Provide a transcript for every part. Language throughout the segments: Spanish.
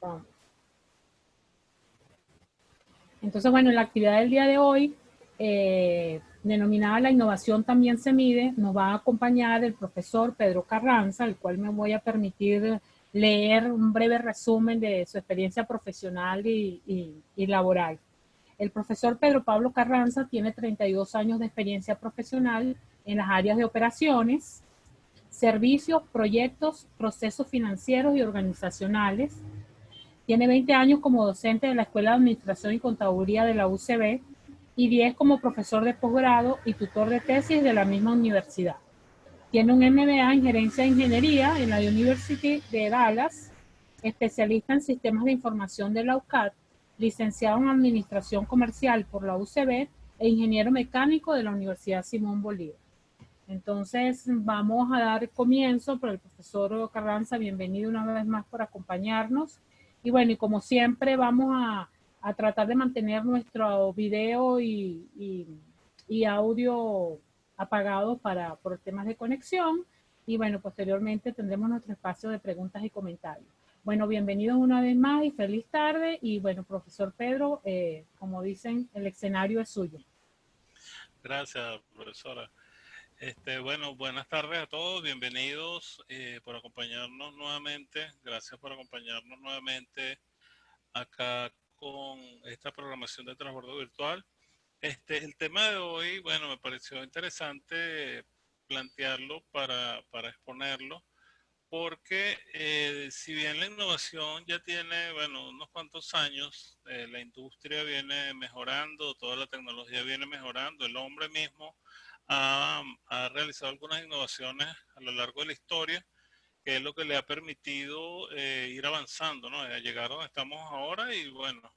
Vamos. Entonces, bueno, en la actividad del día de hoy, denominada La innovación también se mide, nos va a acompañar el profesor Pedro Carranza, al cual me voy a permitir leer un breve resumen de su experiencia profesional y laboral. El profesor Pedro Pablo Carranza tiene 32 años de experiencia profesional en las áreas de operaciones, servicios, proyectos, procesos financieros y organizacionales. Tiene 20 años como docente de la Escuela de Administración y Contaduría de la UCB y 10 como profesor de posgrado y tutor de tesis de la misma universidad. Tiene un MBA en Gerencia de Ingeniería en la University de Dallas, especialista en sistemas de información de la UCAD, licenciado en Administración Comercial por la UCB e ingeniero mecánico de la Universidad Simón Bolívar. Entonces vamos a dar comienzo por el profesor Carranza, bienvenido una vez más por acompañarnos. Y bueno, y como siempre vamos a tratar de mantener nuestro video y audio apagados por temas de conexión. Y bueno, posteriormente tendremos nuestro espacio de preguntas y comentarios. Bueno, bienvenidos una vez más y feliz tarde. Y bueno, profesor Pedro, como dicen, el escenario es suyo. Gracias, profesora. Bueno, buenas tardes a todos, bienvenidos por acompañarnos nuevamente. Gracias por acompañarnos nuevamente acá con esta programación de transbordo virtual. El tema de hoy, bueno, me pareció interesante plantearlo para exponerlo, porque si bien la innovación ya tiene, bueno, unos cuantos años, la industria viene mejorando, toda la tecnología viene mejorando, el hombre mismo ha realizado algunas innovaciones a lo largo de la historia, que es lo que le ha permitido ir avanzando, ¿no? A llegar a donde estamos ahora y bueno,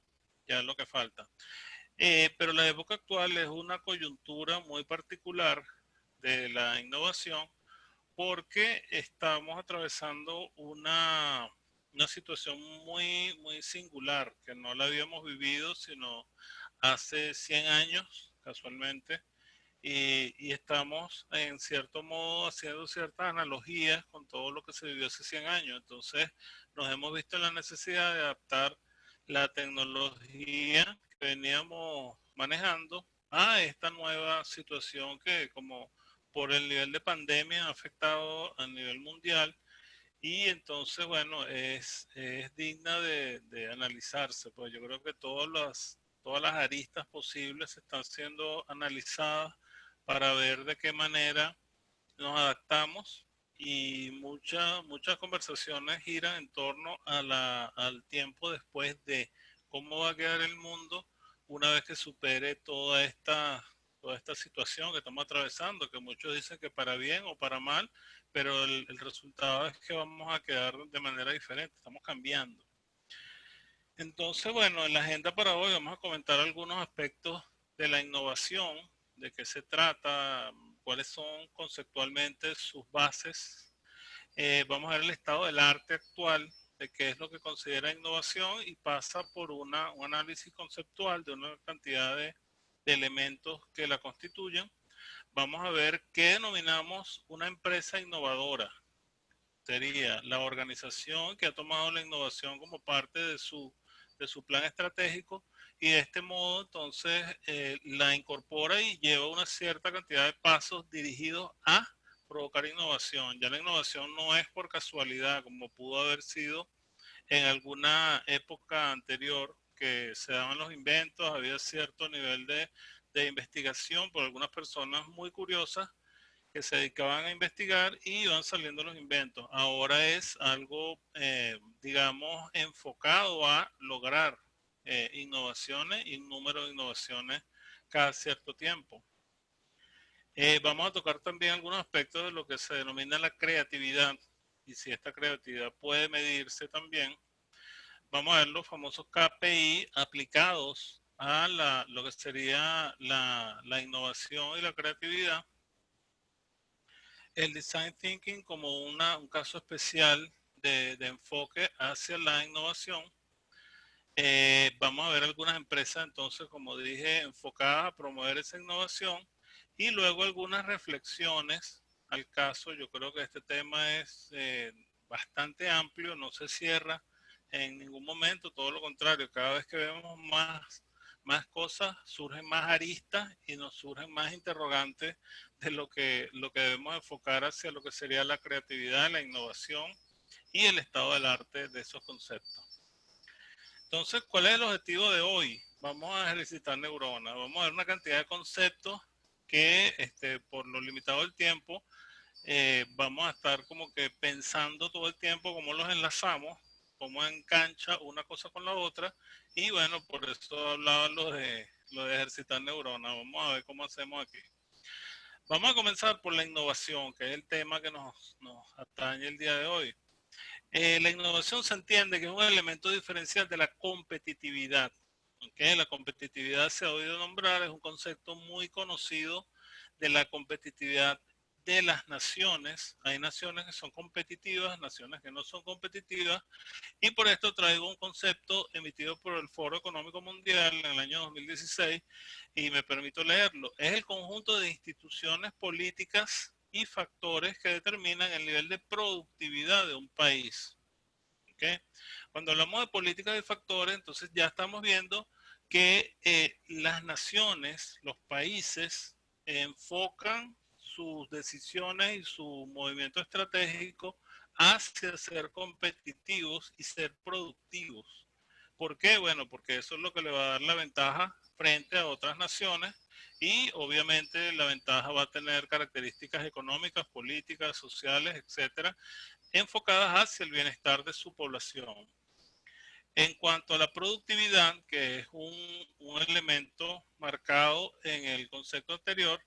ya es lo que falta. Pero la época actual es una coyuntura muy particular de la innovación porque estamos atravesando una situación muy singular, que no la habíamos vivido sino hace 100 años, casualmente, y estamos en cierto modo haciendo ciertas analogías con todo lo que se vivió hace 100 años. Entonces nos hemos visto en la necesidad de adaptar la tecnología que veníamos manejando a esta nueva situación que, como por el nivel de pandemia, ha afectado a nivel mundial. Y entonces, bueno, es digna de analizarse, pues yo creo que todas las aristas posibles están siendo analizadas para ver de qué manera nos adaptamos, y muchas conversaciones giran en torno al tiempo después de cómo va a quedar el mundo una vez que supere toda esta situación que estamos atravesando, que muchos dicen que para bien o para mal, pero el resultado es que vamos a quedar de manera diferente, estamos cambiando. Entonces, bueno, en la agenda para hoy vamos a comentar algunos aspectos de la innovación, de qué se trata, cuáles son conceptualmente sus bases. Vamos a ver el estado del arte actual, de qué es lo que considera innovación, y pasa por un análisis conceptual de una cantidad de elementos que la constituyen. Vamos a ver qué denominamos una empresa innovadora. Sería la organización que ha tomado la innovación como parte de su plan estratégico, y de este modo entonces la incorpora y lleva una cierta cantidad de pasos dirigidos a provocar innovación. Ya la innovación no es por casualidad, como pudo haber sido en alguna época anterior, que se daban los inventos, había cierto nivel de investigación por algunas personas muy curiosas que se dedicaban a investigar y iban saliendo los inventos. Ahora es algo, digamos, enfocado a lograr innovaciones y un número de innovaciones cada cierto tiempo. Vamos a tocar también algunos aspectos de lo que se denomina la creatividad, y si esta creatividad puede medirse también. Vamos a ver los famosos KPI aplicados a lo que sería la innovación y la creatividad. El design thinking como un caso especial de enfoque hacia la innovación. Vamos a ver algunas empresas entonces, como dije, enfocadas a promover esa innovación, y luego algunas reflexiones al caso. Yo creo que este tema es bastante amplio, no se cierra en ningún momento, todo lo contrario, cada vez que vemos más cosas, surgen más aristas y nos surgen más interrogantes de lo que debemos enfocar hacia lo que sería la creatividad, la innovación y el estado del arte de esos conceptos. Entonces, ¿cuál es el objetivo de hoy? Vamos a ejercitar neuronas, vamos a ver una cantidad de conceptos que por lo limitado del tiempo vamos a estar como que pensando todo el tiempo cómo los enlazamos, cómo engancha una cosa con la otra, y bueno, por eso hablaba lo de ejercitar neuronas. Vamos a ver cómo hacemos aquí. Vamos a comenzar por la innovación, que es el tema que nos atañe el día de hoy. La innovación se entiende que es un elemento diferencial de la competitividad. ¿Okay? La competitividad se ha oído nombrar, es un concepto muy conocido de la competitividad de las naciones. Hay naciones que son competitivas, naciones que no son competitivas, y por esto traigo un concepto emitido por el Foro Económico Mundial en el año 2016 y me permito leerlo. Es el conjunto de instituciones políticas y factores que determinan el nivel de productividad de un país. ¿Okay? Cuando hablamos de políticas y factores, entonces ya estamos viendo que las naciones, los países, enfocan sus decisiones y su movimiento estratégico hacia ser competitivos y ser productivos. ¿Por qué? Bueno, porque eso es lo que le va a dar la ventaja frente a otras naciones y obviamente la ventaja va a tener características económicas, políticas, sociales, etcétera, enfocadas hacia el bienestar de su población. En cuanto a la productividad, que es un elemento marcado en el concepto anterior,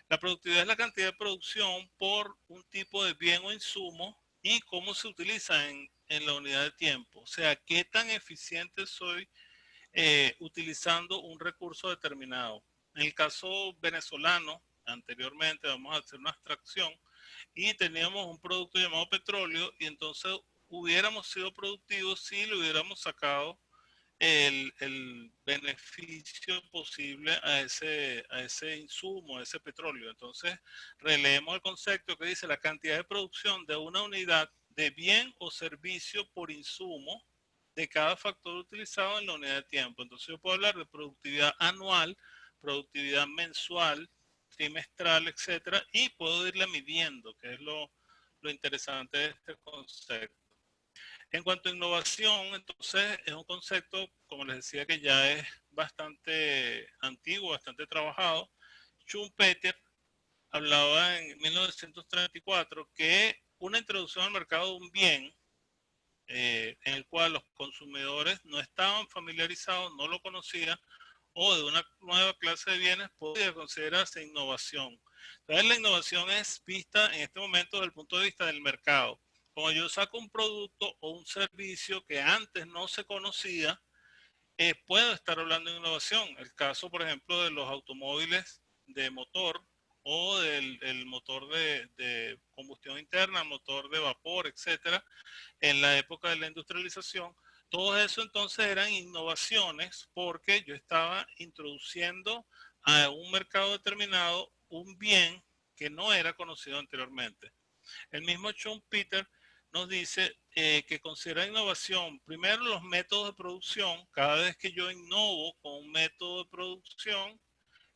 la productividad es la cantidad de producción por un tipo de bien o insumo y cómo se utiliza en la unidad de tiempo. O sea, qué tan eficiente soy utilizando un recurso determinado. En el caso venezolano, anteriormente, vamos a hacer una abstracción, y teníamos un producto llamado petróleo y entonces hubiéramos sido productivos si le hubiéramos sacado el beneficio posible a ese insumo, a ese petróleo. Entonces, releemos el concepto que dice la cantidad de producción de una unidad de bien o servicio por insumo de cada factor utilizado en la unidad de tiempo. Entonces, yo puedo hablar de productividad anual, productividad mensual, trimestral, etcétera, y puedo irle midiendo, que es lo interesante de este concepto. En cuanto a innovación, entonces es un concepto, como les decía, que ya es bastante antiguo, bastante trabajado. Schumpeter hablaba en 1934 que una introducción al mercado de un bien en el cual los consumidores no estaban familiarizados, no lo conocían, o de una nueva clase de bienes podría considerarse innovación. Entonces la innovación es vista en este momento desde el punto de vista del mercado. Cuando yo saco un producto o un servicio que antes no se conocía, puedo estar hablando de innovación. El caso, por ejemplo, de los automóviles de motor o del motor de combustión interna, motor de vapor, etcétera, en la época de la industrialización. Todo eso entonces eran innovaciones porque yo estaba introduciendo a un mercado determinado un bien que no era conocido anteriormente. El mismo Schumpeter nos dice que considera innovación primero los métodos de producción. Cada vez que yo innovo con un método de producción,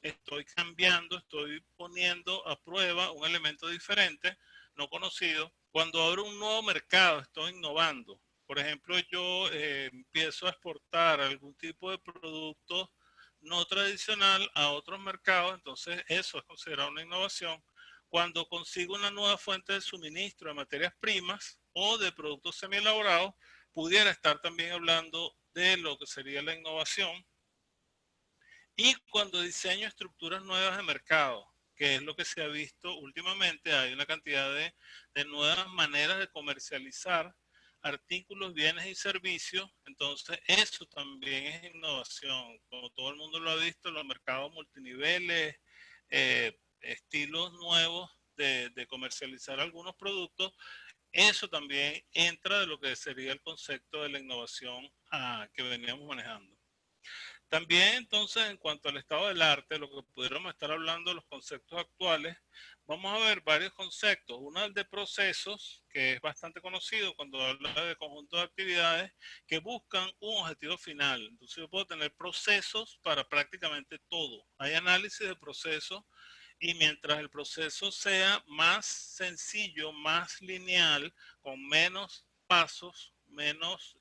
estoy cambiando, estoy poniendo a prueba un elemento diferente, no conocido. Cuando abro un nuevo mercado, estoy innovando. Por ejemplo, yo empiezo a exportar algún tipo de producto no tradicional a otros mercados, entonces eso es considerado una innovación. Cuando consigo una nueva fuente de suministro de materias primas o de productos semi-elaborados, pudiera estar también hablando de lo que sería la innovación. Y cuando diseño estructuras nuevas de mercado, que es lo que se ha visto últimamente, hay una cantidad de nuevas maneras de comercializar artículos, bienes y servicios, entonces eso también es innovación. Como todo el mundo lo ha visto, los mercados multiniveles, estilos nuevos de comercializar algunos productos, eso también entra de lo que sería el concepto de la innovación que veníamos manejando. También entonces en cuanto al estado del arte, lo que pudiéramos estar hablando de los conceptos actuales, vamos a ver varios conceptos. Uno es el de procesos, que es bastante conocido cuando habla de conjunto de actividades que buscan un objetivo final. Entonces yo puedo tener procesos para prácticamente todo. Hay análisis de procesos y mientras el proceso sea más sencillo, más lineal, con menos pasos, menos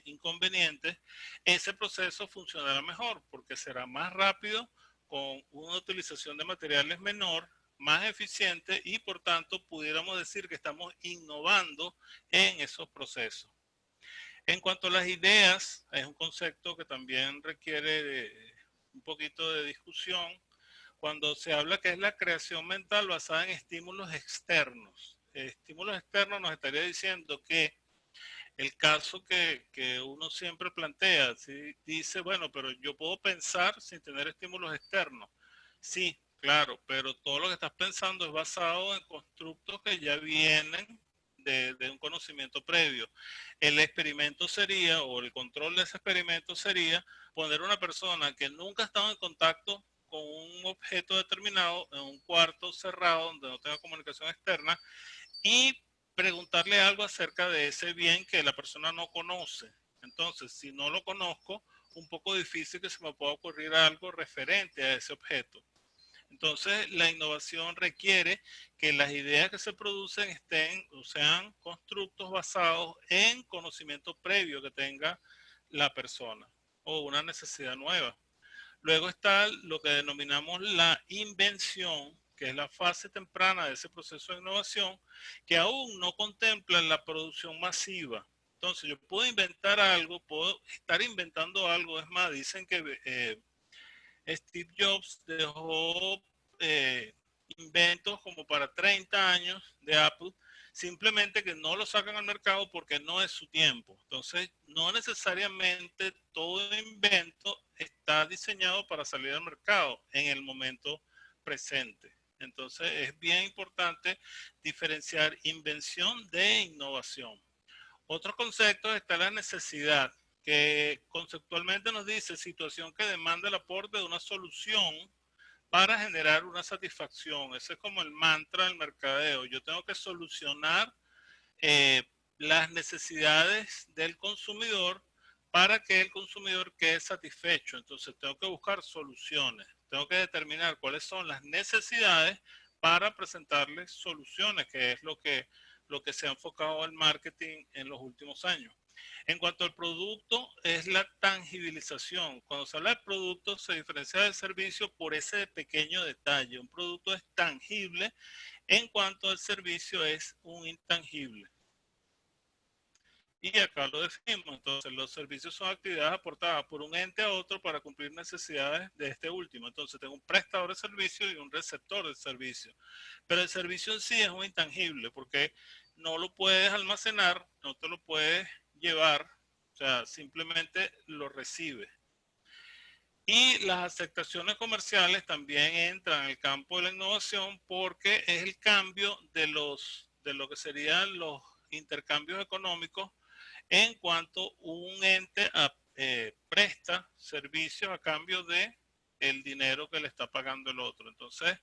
inconvenientes, ese proceso funcionará mejor porque será más rápido, con una utilización de materiales menor, más eficiente y por tanto pudiéramos decir que estamos innovando en esos procesos. En cuanto a las ideas, es un concepto que también requiere de un poquito de discusión cuando se habla que es la creación mental basada en estímulos externos. Estímulos externos nos estaría diciendo que el caso que uno siempre plantea, ¿sí? Dice, bueno, pero yo puedo pensar sin tener estímulos externos. Sí, claro, pero todo lo que estás pensando es basado en constructos que ya vienen de un conocimiento previo. El experimento sería, o el control de ese experimento sería, poner una persona que nunca ha estado en contacto con un objeto determinado en un cuarto cerrado donde no tenga comunicación externa y preguntarle algo acerca de ese bien que la persona no conoce. Entonces, si no lo conozco, un poco difícil que se me pueda ocurrir algo referente a ese objeto. Entonces, la innovación requiere que las ideas que se producen estén o sean constructos basados en conocimiento previo que tenga la persona o una necesidad nueva. Luego está lo que denominamos la invención, que es la fase temprana de ese proceso de innovación, que aún no contempla la producción masiva. Entonces, yo puedo inventar algo, puedo estar inventando algo. Es más, dicen que Steve Jobs dejó inventos como para 30 años de Apple, simplemente que no lo sacan al mercado porque no es su tiempo. Entonces, no necesariamente todo invento está diseñado para salir al mercado en el momento presente. Entonces, es bien importante diferenciar invención de innovación. Otros conceptos está la necesidad, que conceptualmente nos dice situación que demanda el aporte de una solución para generar una satisfacción. Ese es como el mantra del mercadeo. Yo tengo que solucionar eh, las necesidades del consumidor para que el consumidor quede satisfecho. Entonces tengo que buscar soluciones. Tengo que determinar cuáles son las necesidades para presentarles soluciones, que es lo que se ha enfocado el marketing en los últimos años. En cuanto al producto, es la tangibilización. Cuando se habla de producto, se diferencia del servicio por ese pequeño detalle. Un producto es tangible, en cuanto al servicio es un intangible. Y acá lo definimos. Entonces, los servicios son actividades aportadas por un ente a otro para cumplir necesidades de este último. Entonces, tengo un prestador de servicio y un receptor de servicio. Pero el servicio en sí es un intangible porque no lo puedes almacenar, no te lo puedes llevar, o sea, simplemente lo recibes. Y las aceptaciones comerciales también entran en el campo de la innovación porque es el cambio de lo que serían los intercambios económicos en cuanto un ente presta servicios a cambio de el dinero que le está pagando el otro. Entonces,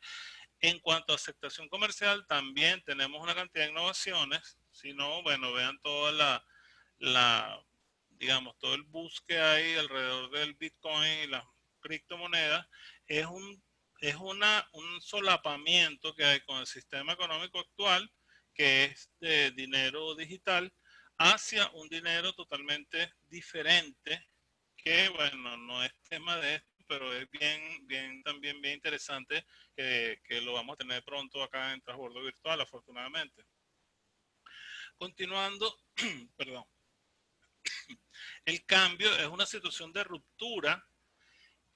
en cuanto a aceptación comercial, también tenemos una cantidad de innovaciones. Si no, bueno, vean toda la, digamos, todo el bus que hay alrededor del Bitcoin y las criptomonedas. Es un solapamiento que hay con el sistema económico actual, que es de dinero digital, hacia un dinero totalmente diferente, que bueno, no es tema de esto, pero es también bien interesante que lo vamos a tener pronto acá en Transbordo Virtual, afortunadamente. Continuando, perdón, el cambio es una situación de ruptura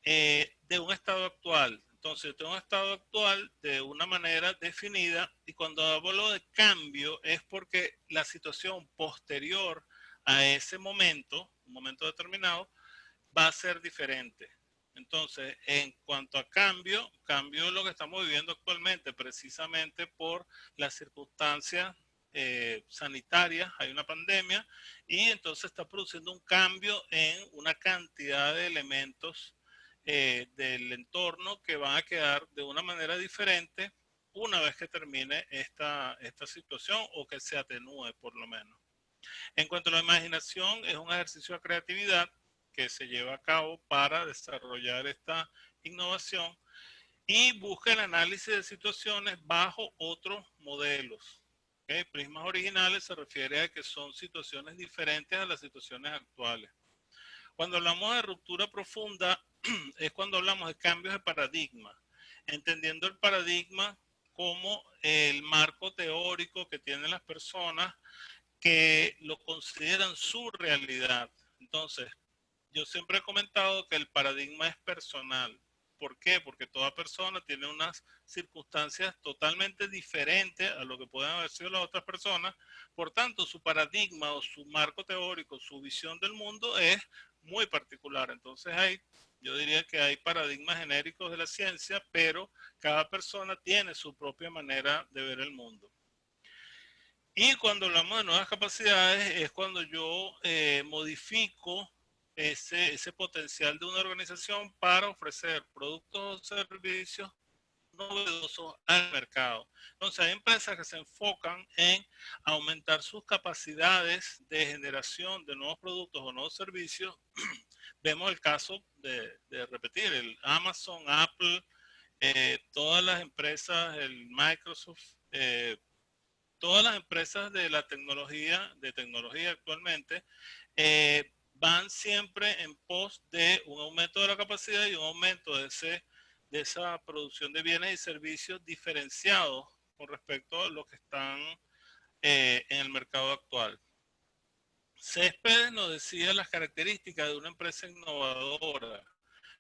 de un estado actual. Entonces, yo tengo un estado actual de una manera definida y cuando hablo de cambio es porque la situación posterior a ese momento, un momento determinado, va a ser diferente. Entonces, en cuanto a cambio es lo que estamos viviendo actualmente, precisamente por las circunstancias sanitarias, hay una pandemia, y entonces está produciendo un cambio en una cantidad de elementos del entorno que van a quedar de una manera diferente una vez que termine esta situación o que se atenúe por lo menos. En cuanto a la imaginación, es un ejercicio de creatividad que se lleva a cabo para desarrollar esta innovación y busca el análisis de situaciones bajo otros modelos. ¿Okay? Prismas originales se refiere a que son situaciones diferentes a las situaciones actuales. Cuando hablamos de ruptura profunda, es cuando hablamos de cambios de paradigma, entendiendo el paradigma como el marco teórico que tienen las personas que lo consideran su realidad. Entonces, yo siempre he comentado que el paradigma es personal. ¿Por qué? Porque toda persona tiene unas circunstancias totalmente diferentes a lo que pueden haber sido las otras personas. Por tanto, su paradigma o su marco teórico, su visión del mundo es muy particular. Entonces, yo diría que hay paradigmas genéricos de la ciencia, pero cada persona tiene su propia manera de ver el mundo. Y cuando hablamos de nuevas capacidades es cuando yo modifico ese potencial de una organización para ofrecer productos o servicios novedosos al mercado. Entonces hay empresas que se enfocan en aumentar sus capacidades de generación de nuevos productos o nuevos servicios. Vemos el caso de repetir, el Amazon, Apple, todas las empresas, el Microsoft, todas las empresas de la tecnología actualmente, van siempre en pos de un aumento de la capacidad y un aumento de esa producción de bienes y servicios diferenciados con respecto a lo que están en el mercado actual. Céspedes nos decía las características de una empresa innovadora.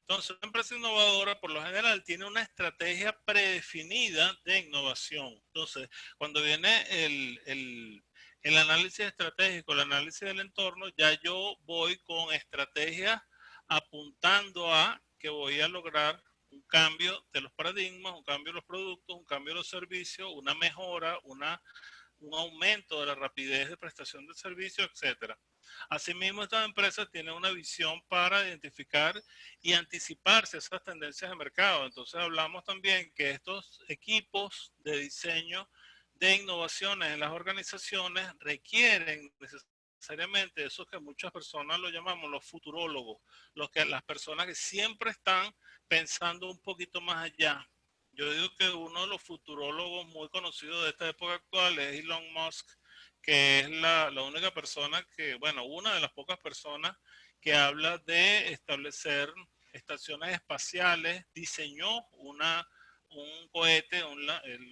Entonces, una empresa innovadora por lo general tiene una estrategia predefinida de innovación. Entonces, cuando viene el análisis estratégico, el análisis del entorno, ya yo voy con estrategias apuntando a que voy a lograr un cambio de los paradigmas, un cambio de los productos, un cambio de los servicios, una mejora, un aumento de la rapidez de prestación de servicios, etcétera. Asimismo, estas empresas tienen una visión para identificar y anticiparse a esas tendencias de mercado. Entonces hablamos también que estos equipos de diseño de innovaciones en las organizaciones requieren necesariamente eso que muchas personas lo llamamos los futurólogos, las personas que siempre están pensando un poquito más allá. Yo digo que uno de los futurólogos muy conocidos de esta época actual es Elon Musk, que es la única persona que, bueno, una de las pocas personas que habla de establecer estaciones espaciales, diseñó un cohete,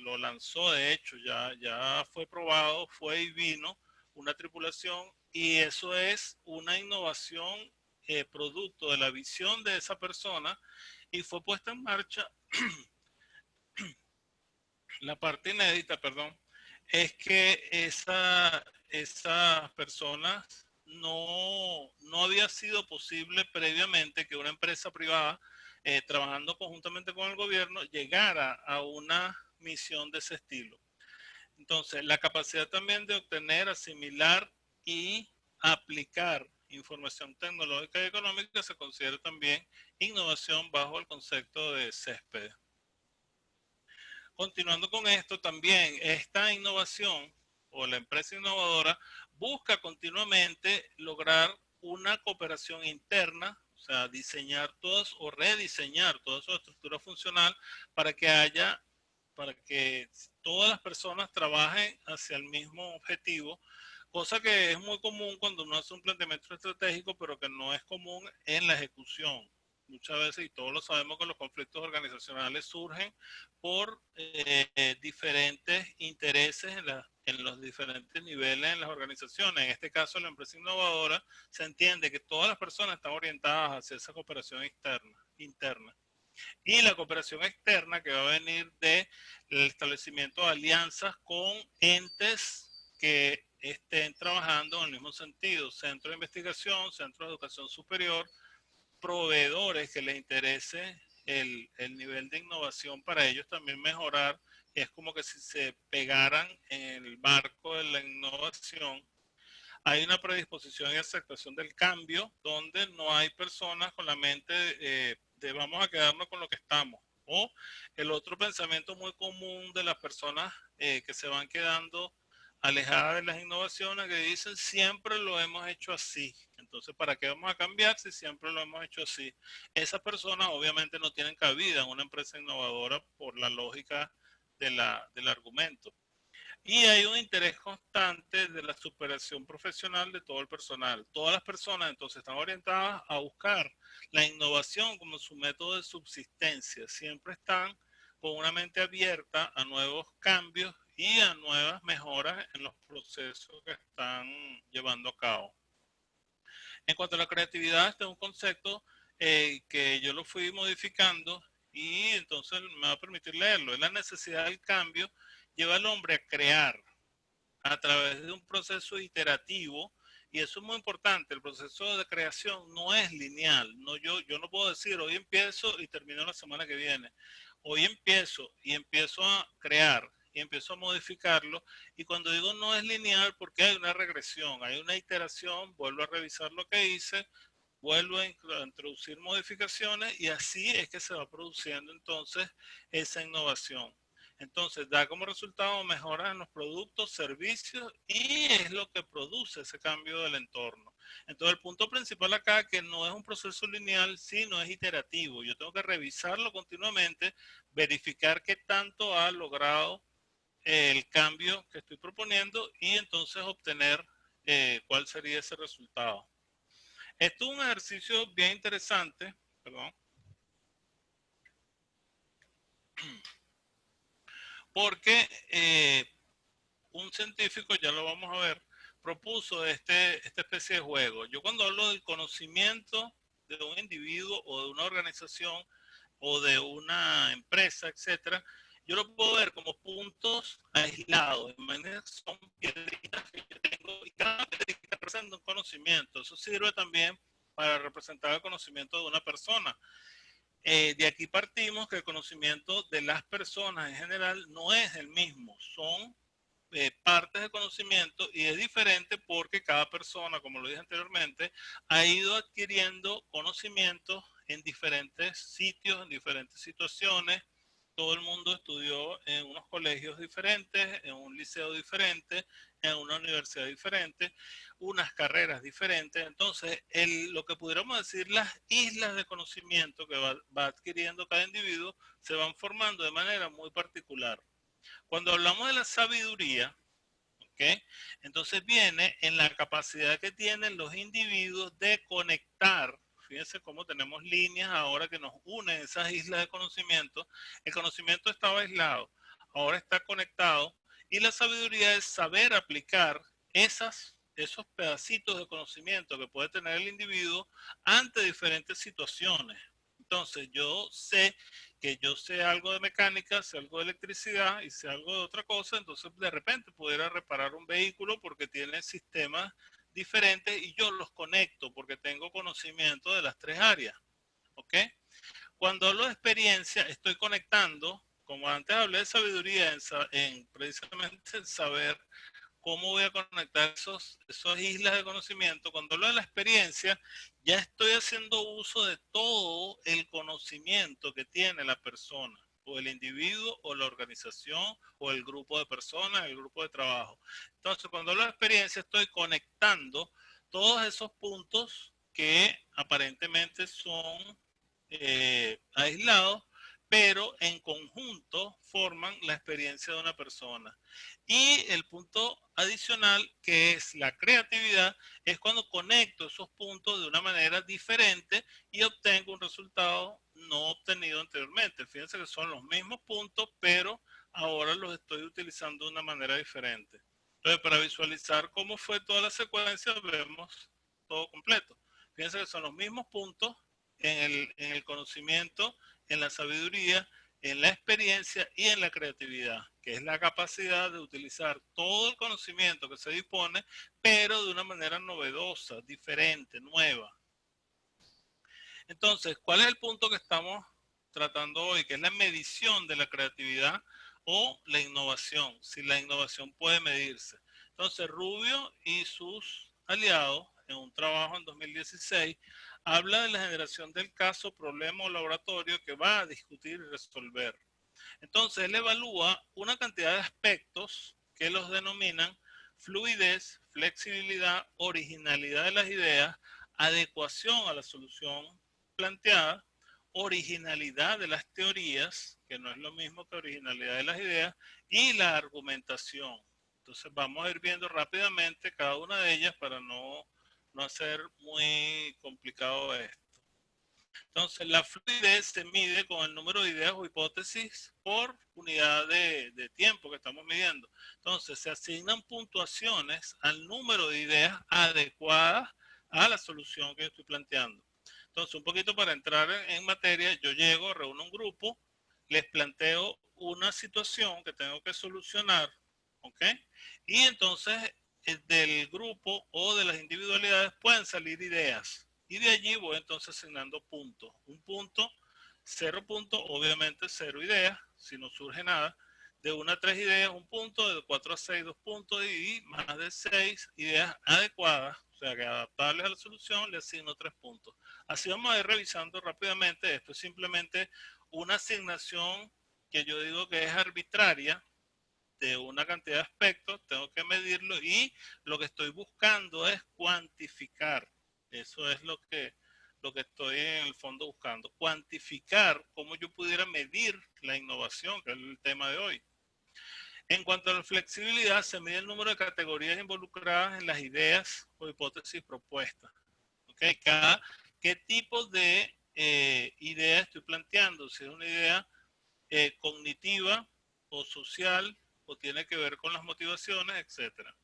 lo lanzó, de hecho, ya fue probado, fue y vino una tripulación, y eso es una innovación producto de la visión de esa persona, y fue puesta en marcha. La parte inédita, perdón, es que esas personas no había sido posible previamente que una empresa privada, trabajando conjuntamente con el gobierno, llegara a una misión de ese estilo. Entonces, la capacidad también de obtener, asimilar y aplicar información tecnológica y económica se considera también innovación bajo el concepto de Céspedes. Continuando con esto, también esta innovación o la empresa innovadora busca continuamente lograr una cooperación interna, o sea, diseñar todas o rediseñar toda su estructura funcional para que todas las personas trabajen hacia el mismo objetivo, cosa que es muy común cuando uno hace un planteamiento estratégico, pero que no es común en la ejecución. Muchas veces, y todos lo sabemos, que los conflictos organizacionales surgen por diferentes intereses en los diferentes niveles en las organizaciones. En este caso, la empresa innovadora se entiende que todas las personas están orientadas hacia esa cooperación interna. Y la cooperación externa, que va a venir del establecimiento de alianzas con entes que estén trabajando en el mismo sentido: centro de investigación, centro de educación superior, proveedores que les interese el nivel de innovación para ellos también mejorar es como que si se pegaran en el marco de la innovación. Hay una predisposición y aceptación del cambio donde no hay personas con la mente de vamos a quedarnos con lo que estamos. O el otro pensamiento muy común de las personas que se van quedando alejadas de las innovaciones, que dicen siempre lo hemos hecho así. Entonces, ¿para qué vamos a cambiar si siempre lo hemos hecho así? Esas personas obviamente no tienen cabida en una empresa innovadora por la lógica del argumento. Y hay un interés constante de la superación profesional de todo el personal. Todas las personas entonces están orientadas a buscar la innovación como su método de subsistencia. Siempre están con una mente abierta a nuevos cambios y a nuevas mejoras en los procesos que están llevando a cabo. En cuanto a la creatividad, este es un concepto que yo lo fui modificando y entonces me va a permitir leerlo. Es la necesidad del cambio, lleva al hombre a crear a través de un proceso iterativo, y eso es muy importante. El proceso de creación no es lineal. No, yo no puedo decir hoy empiezo y termino la semana que viene. Hoy empiezo y empiezo a crear y empiezo a modificarlo, y cuando digo no es lineal porque hay una regresión, hay una iteración, vuelvo a revisar lo que hice, vuelvo a introducir modificaciones, y así es que se va produciendo entonces esa innovación. Entonces da como resultado mejoras en los productos, servicios, y es lo que produce ese cambio del entorno. Entonces el punto principal acá es que no es un proceso lineal, sino es iterativo. Yo tengo que revisarlo continuamente, verificar qué tanto ha logrado el cambio que estoy proponiendo y entonces obtener cuál sería ese resultado. Esto es un ejercicio bien interesante, perdón, porque un científico, ya lo vamos a ver, propuso esta especie de juego. Yo cuando hablo del conocimiento de un individuo o de una organización o de una empresa, etcétera, yo lo puedo ver como puntos aislados. Son piedritas que yo tengo y cada piedrita representa un conocimiento. Eso sirve también para representar el conocimiento de una persona. De aquí partimos que el conocimiento de las personas en general no es el mismo, son partes de conocimiento, y es diferente porque cada persona, como lo dije anteriormente, ha ido adquiriendo conocimientos en diferentes sitios, en diferentes situaciones. Todo el mundo estudió en unos colegios diferentes, en un liceo diferente, en una universidad diferente, unas carreras diferentes. Entonces, lo que pudiéramos decir, las islas de conocimiento que va adquiriendo cada individuo se van formando de manera muy particular. Cuando hablamos de la sabiduría, ¿okay? Entonces viene en la capacidad que tienen los individuos de conectar. Fíjense cómo tenemos líneas ahora que nos unen esas islas de conocimiento. El conocimiento estaba aislado, ahora está conectado, y la sabiduría es saber aplicar esos pedacitos de conocimiento que puede tener el individuo ante diferentes situaciones. Entonces yo sé algo de mecánica, sé algo de electricidad y sé algo de otra cosa, entonces de repente pudiera reparar un vehículo porque tiene sistemas diferentes y yo los conecto porque tengo conocimiento de las tres áreas. ¿Ok? Cuando hablo de experiencia, estoy conectando, como antes hablé de sabiduría, en precisamente el saber cómo voy a conectar esas islas de conocimiento. Cuando hablo de la experiencia, ya estoy haciendo uso de todo el conocimiento que tiene la persona, o el individuo, o la organización, o el grupo de personas, el grupo de trabajo. Entonces, cuando hablo de experiencia, estoy conectando todos esos puntos que aparentemente son aislados, pero en conjunto forman la experiencia de una persona. Y el punto adicional, que es la creatividad, es cuando conecto esos puntos de una manera diferente y obtengo un resultado no obtenido anteriormente. Fíjense que son los mismos puntos, pero ahora los estoy utilizando de una manera diferente. Entonces, para visualizar cómo fue toda la secuencia, vemos todo completo. Fíjense que son los mismos puntos en el conocimiento, en la sabiduría, en la experiencia y en la creatividad, que es la capacidad de utilizar todo el conocimiento que se dispone, pero de una manera novedosa, diferente, nueva. Entonces, ¿cuál es el punto que estamos tratando hoy? Que es la medición de la creatividad o la innovación, si la innovación puede medirse. Entonces, Rubio y sus aliados, en un trabajo en 2016, habla de la generación del caso, problema o laboratorio que va a discutir y resolver. Entonces, él evalúa una cantidad de aspectos que los denominan fluidez, flexibilidad, originalidad de las ideas, adecuación a la solución planteada, originalidad de las teorías, que no es lo mismo que originalidad de las ideas, y la argumentación. Entonces vamos a ir viendo rápidamente cada una de ellas para no hacer muy complicado esto. Entonces, la fluidez se mide con el número de ideas o hipótesis por unidad de tiempo que estamos midiendo. Entonces, se asignan puntuaciones al número de ideas adecuadas a la solución que yo estoy planteando. Entonces, un poquito para entrar en materia, yo llego, reúno un grupo, les planteo una situación que tengo que solucionar, ¿ok? Y entonces, del grupo o de las individualidades pueden salir ideas. Y de allí voy entonces asignando puntos. Un punto, 0 puntos, obviamente 0 ideas, si no surge nada. De 1 a 3 ideas, 1 punto. De 4 a 6, 2 puntos. Y más de 6 ideas adecuadas, o sea que adaptables a la solución, le asigno 3 puntos. Así vamos a ir revisando rápidamente. Esto es simplemente una asignación que yo digo que es arbitraria de una cantidad de aspectos, tengo que medirlo y lo que estoy buscando es cuantificar. Eso es lo que estoy en el fondo buscando. Cuantificar cómo yo pudiera medir la innovación, que es el tema de hoy. En cuanto a la flexibilidad, se mide el número de categorías involucradas en las ideas o hipótesis propuestas. ¿Okay? ¿Qué tipo de idea estoy planteando? Si es una idea cognitiva o social o tiene que ver con las motivaciones, etcétera.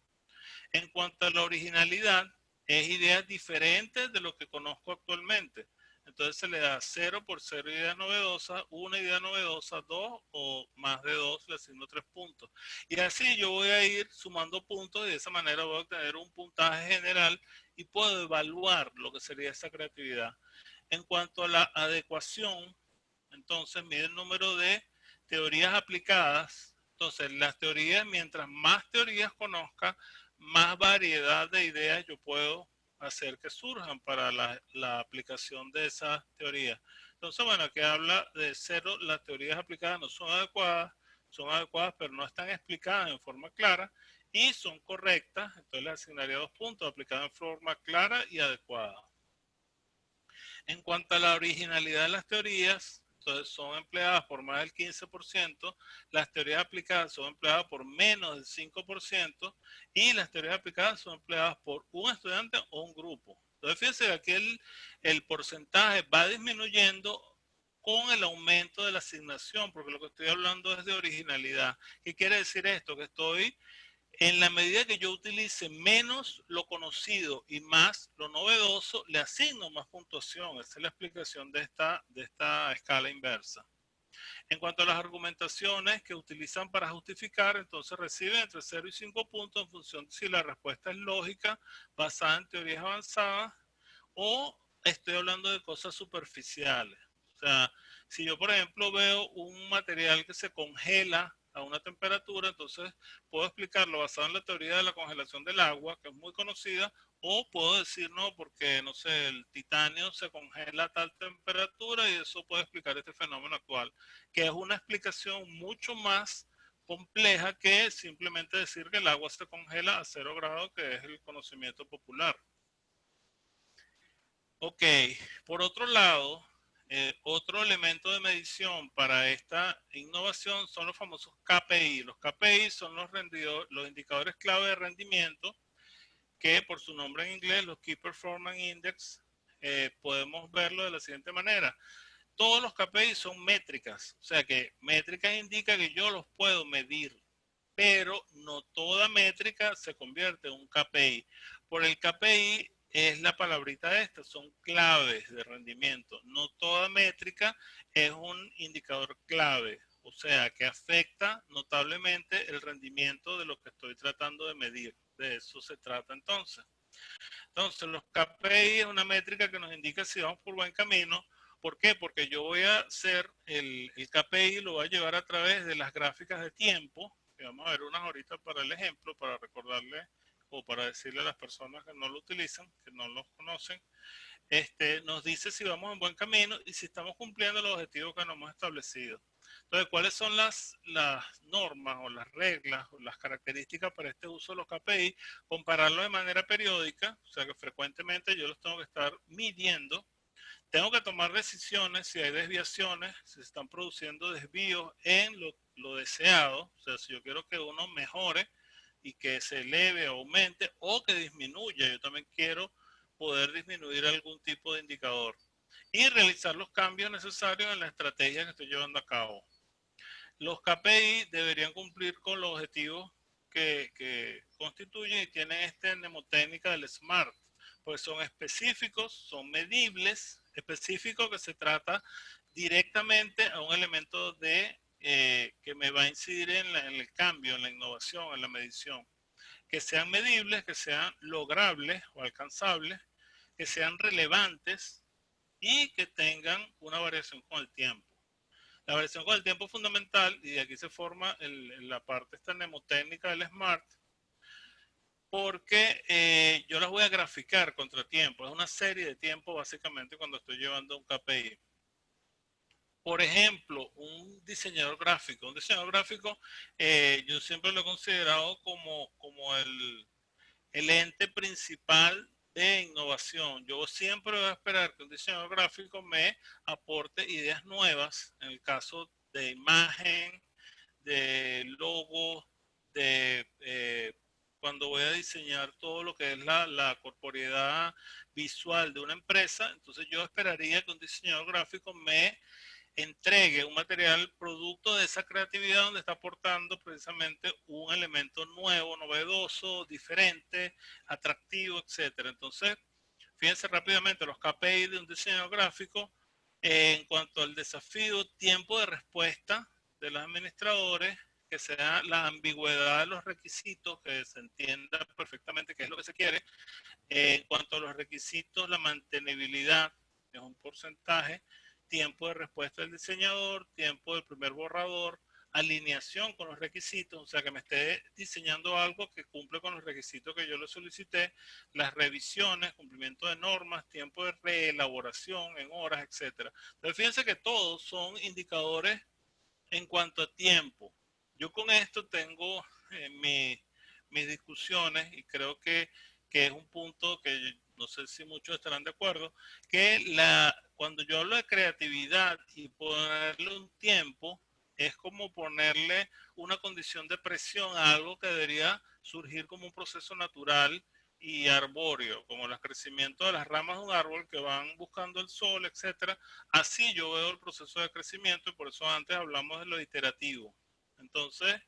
En cuanto a la originalidad, es ideas diferentes de lo que conozco actualmente. Entonces se le da 0 por 0 ideas novedosas, 1 idea novedosa, 2 o más de 2, le asigno 3 puntos. Y así yo voy a ir sumando puntos y de esa manera voy a obtener un puntaje general y puedo evaluar lo que sería esa creatividad. En cuanto a la adecuación, entonces mide el número de teorías aplicadas. Entonces, las teorías, mientras más teorías conozca, más variedad de ideas yo puedo hacer que surjan para la aplicación de esas teorías. Entonces, bueno, aquí habla de 0, las teorías aplicadas no son adecuadas, pero no están explicadas en forma clara y son correctas. Entonces, le asignaría 2 puntos, aplicadas en forma clara y adecuada. En cuanto a la originalidad de las teorías, entonces son empleadas por más del 15%, las teorías aplicadas son empleadas por menos del 5% y las teorías aplicadas son empleadas por un estudiante o un grupo. Entonces fíjense que aquí el porcentaje va disminuyendo con el aumento de la asignación, porque lo que estoy hablando es de originalidad. ¿Qué quiere decir esto? Que estoy en la medida que yo utilice menos lo conocido y más lo novedoso, le asigno más puntuación. Esa es la explicación de esta escala inversa. En cuanto a las argumentaciones que utilizan para justificar, entonces reciben entre 0 y 5 puntos en función de si la respuesta es lógica, basada en teorías avanzadas, o estoy hablando de cosas superficiales. O sea, si yo, por ejemplo, veo un material que se congela a una temperatura, entonces puedo explicarlo basado en la teoría de la congelación del agua, que es muy conocida, o puedo decir no, porque, no sé, el titanio se congela a tal temperatura y eso puede explicar este fenómeno actual, que es una explicación mucho más compleja que simplemente decir que el agua se congela a 0 grados, que es el conocimiento popular. Ok, por otro lado, otro elemento de medición para esta innovación son los famosos KPI. Los KPI son los indicadores clave de rendimiento que por su nombre en inglés, los Key Performance Index, podemos verlo de la siguiente manera. Todos los KPI son métricas, o sea que métricas indica que yo los puedo medir, pero no toda métrica se convierte en un KPI. Por el KPI es la palabrita esta, son claves de rendimiento. No toda métrica es un indicador clave, o sea, que afecta notablemente el rendimiento de lo que estoy tratando de medir. De eso se trata entonces. Entonces, los KPI es una métrica que nos indica si vamos por buen camino ¿Por qué? Porque yo voy a hacer el KPI, lo voy a llevar a través de las gráficas de tiempo, que vamos a ver unas ahorita para el ejemplo, para recordarle o para decirle a las personas que no lo utilizan, que no lo conocen, nos dice si vamos en buen camino y si estamos cumpliendo los objetivos que nos hemos establecido. Entonces, ¿cuáles son las normas o las reglas o las características para este uso de los KPI? Compararlo de manera periódica, o sea que frecuentemente yo los tengo que estar midiendo. Tengo que tomar decisiones si hay desviaciones, si se están produciendo desvíos en lo deseado, o sea, si yo quiero que uno mejore y que se eleve, aumente o que disminuya, yo también quiero poder disminuir algún tipo de indicador y realizar los cambios necesarios en la estrategia que estoy llevando a cabo. Los KPI deberían cumplir con los objetivos que constituyen y tienen esta mnemotécnica del SMART, pues son específicos, son medibles, específicos que se trata directamente a un elemento que me va a incidir en el cambio, en la innovación, en la medición. Que sean medibles, que sean logrables o alcanzables, que sean relevantes y que tengan una variación con el tiempo. La variación con el tiempo es fundamental y de aquí se forma la parte esta mnemotécnica del SMART, porque yo las voy a graficar contra tiempo. Es una serie de tiempo básicamente cuando estoy llevando un KPI. Por ejemplo, un diseñador gráfico. Un diseñador gráfico yo siempre lo he considerado como el ente principal de innovación. Yo siempre voy a esperar que un diseñador gráfico me aporte ideas nuevas en el caso de imagen, de logo, de cuando voy a diseñar todo lo que es la corporeidad visual de una empresa. Entonces yo esperaría que un diseñador gráfico me entregue un material producto de esa creatividad donde está aportando precisamente un elemento nuevo, novedoso, diferente, atractivo, etcétera. Entonces, fíjense rápidamente los KPI de un diseñador gráfico en cuanto al desafío, tiempo de respuesta de los administradores, que sea la ambigüedad de los requisitos, que se entienda perfectamente qué es lo que se quiere. En cuanto a los requisitos, la mantenibilidad, que es un porcentaje, tiempo de respuesta del diseñador, tiempo del primer borrador, alineación con los requisitos, o sea, que me esté diseñando algo que cumple con los requisitos que yo le solicité, las revisiones, cumplimiento de normas, tiempo de reelaboración en horas, etcétera. Entonces, fíjense que todos son indicadores en cuanto a tiempo. Yo con esto tengo mis discusiones y creo que es un punto que no sé si muchos estarán de acuerdo, que cuando yo hablo de creatividad y ponerle un tiempo, es como ponerle una condición de presión a algo que debería surgir como un proceso natural y arbóreo, como el crecimiento de las ramas de un árbol que van buscando el sol, etcétera. Así yo veo el proceso de crecimiento y por eso antes hablamos de lo iterativo. Entonces,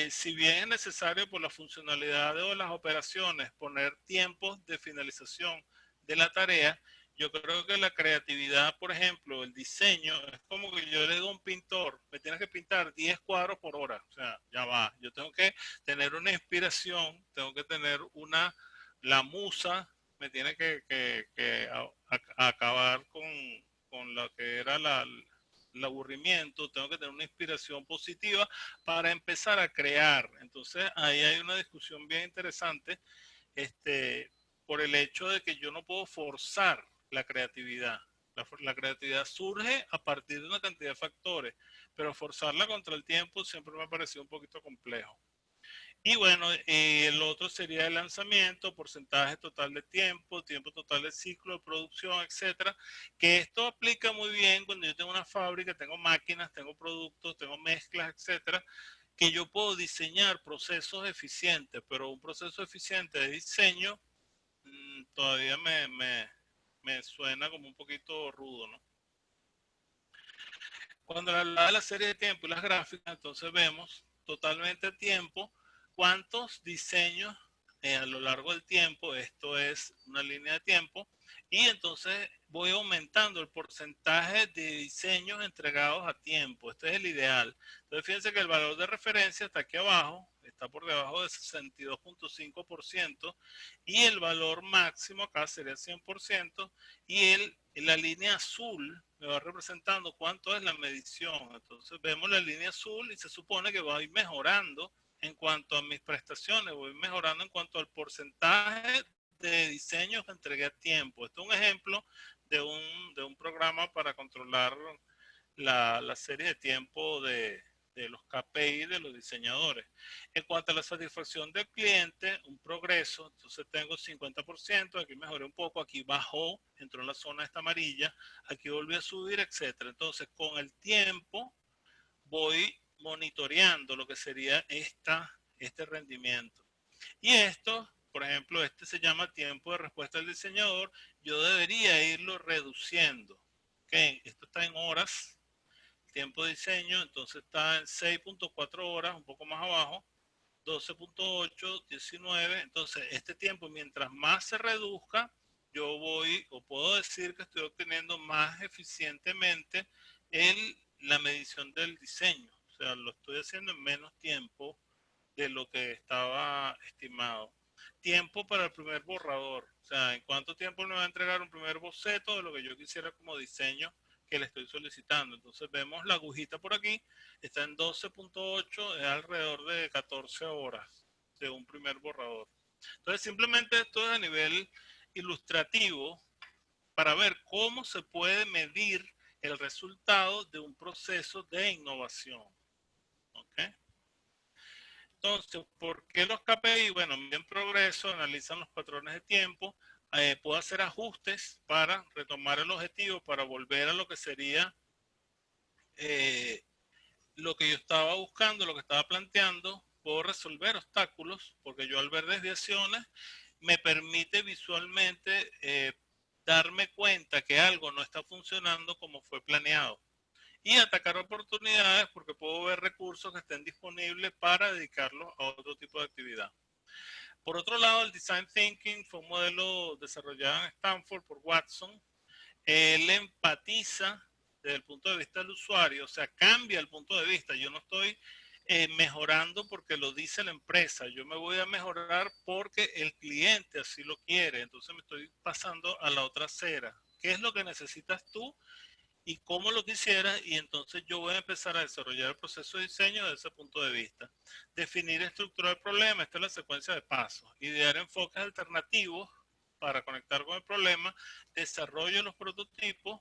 si bien es necesario por la funcionalidad de las operaciones poner tiempos de finalización de la tarea, yo creo que la creatividad, por ejemplo, el diseño, es como que yo le digo a un pintor, me tienes que pintar 10 cuadros por hora, o sea, ya va, yo tengo que tener una inspiración, tengo que tener la musa, me tiene que acabar con lo que era el aburrimiento, tengo que tener una inspiración positiva para empezar a crear. Entonces ahí hay una discusión bien interesante por el hecho de que yo no puedo forzar la creatividad. La creatividad surge a partir de una cantidad de factores, pero forzarla contra el tiempo siempre me ha parecido un poquito complejo. Y bueno, el otro sería el lanzamiento, porcentaje total de tiempo, tiempo total de ciclo de producción, etcétera. Que esto aplica muy bien cuando yo tengo una fábrica, tengo máquinas, tengo productos, tengo mezclas, etcétera. Que yo puedo diseñar procesos eficientes, pero un proceso eficiente de diseño todavía me suena como un poquito rudo, ¿no? Cuando hablaba de la serie de tiempo y las gráficas, entonces vemos totalmente tiempo cuántos diseños a lo largo del tiempo, esto es una línea de tiempo, y entonces voy aumentando el porcentaje de diseños entregados a tiempo. Este es el ideal. Entonces fíjense que el valor de referencia está aquí abajo, está por debajo de 62.5% y el valor máximo acá sería 100% y En la línea azul me va representando cuánto es la medición. Entonces vemos la línea azul y se supone que va a ir mejorando en cuanto a mis prestaciones, voy mejorando en cuanto al porcentaje de diseños que entregué a tiempo. Esto es un ejemplo de un programa para controlar la serie de tiempo de los KPI de los diseñadores. En cuanto a la satisfacción del cliente, un progreso, entonces tengo 50%, aquí mejoré un poco, aquí bajó, entró en la zona esta amarilla, aquí volví a subir, etcétera. Entonces, con el tiempo voy monitoreando lo que sería este rendimiento. Y esto, por ejemplo, este se llama tiempo de respuesta del diseñador, yo debería irlo reduciendo. Okay, esto está en horas, tiempo de diseño, entonces está en 6.4 horas, un poco más abajo, 12.8, 19, entonces este tiempo mientras más se reduzca, yo voy o puedo decir que estoy obteniendo más eficientemente la medición del diseño, o sea, lo estoy haciendo en menos tiempo de lo que estaba estimado. Tiempo para el primer borrador, o sea, en cuánto tiempo me va a entregar un primer boceto de lo que yo quisiera como diseño que le estoy solicitando. Entonces vemos la agujita por aquí, está en 12.8, es alrededor de 14 horas de un primer borrador. Entonces simplemente esto es a nivel ilustrativo para ver cómo se puede medir el resultado de un proceso de innovación. ¿Okay? Entonces, ¿por qué los KPI? Bueno, en progreso, analizan los patrones de tiempo, puedo hacer ajustes para retomar el objetivo, para volver a lo que sería lo que yo estaba buscando, lo que estaba planteando, puedo resolver obstáculos, porque yo al ver desviaciones me permite visualmente darme cuenta que algo no está funcionando como fue planeado y atacar oportunidades porque puedo ver recursos que estén disponibles para dedicarlos a otro tipo de actividad. Por otro lado, el Design Thinking fue un modelo desarrollado en Stanford por Watson. Él empatiza desde el punto de vista del usuario, o sea, cambia el punto de vista. Yo no estoy mejorando porque lo dice la empresa, yo me voy a mejorar porque el cliente así lo quiere. Entonces me estoy pasando a la otra acera. ¿Qué es lo que necesitas tú y cómo lo quisieras? Y entonces yo voy a empezar a desarrollar el proceso de diseño desde ese punto de vista. Definir y estructurar el problema, esta es la secuencia de pasos. Idear enfoques alternativos para conectar con el problema, desarrollo los prototipos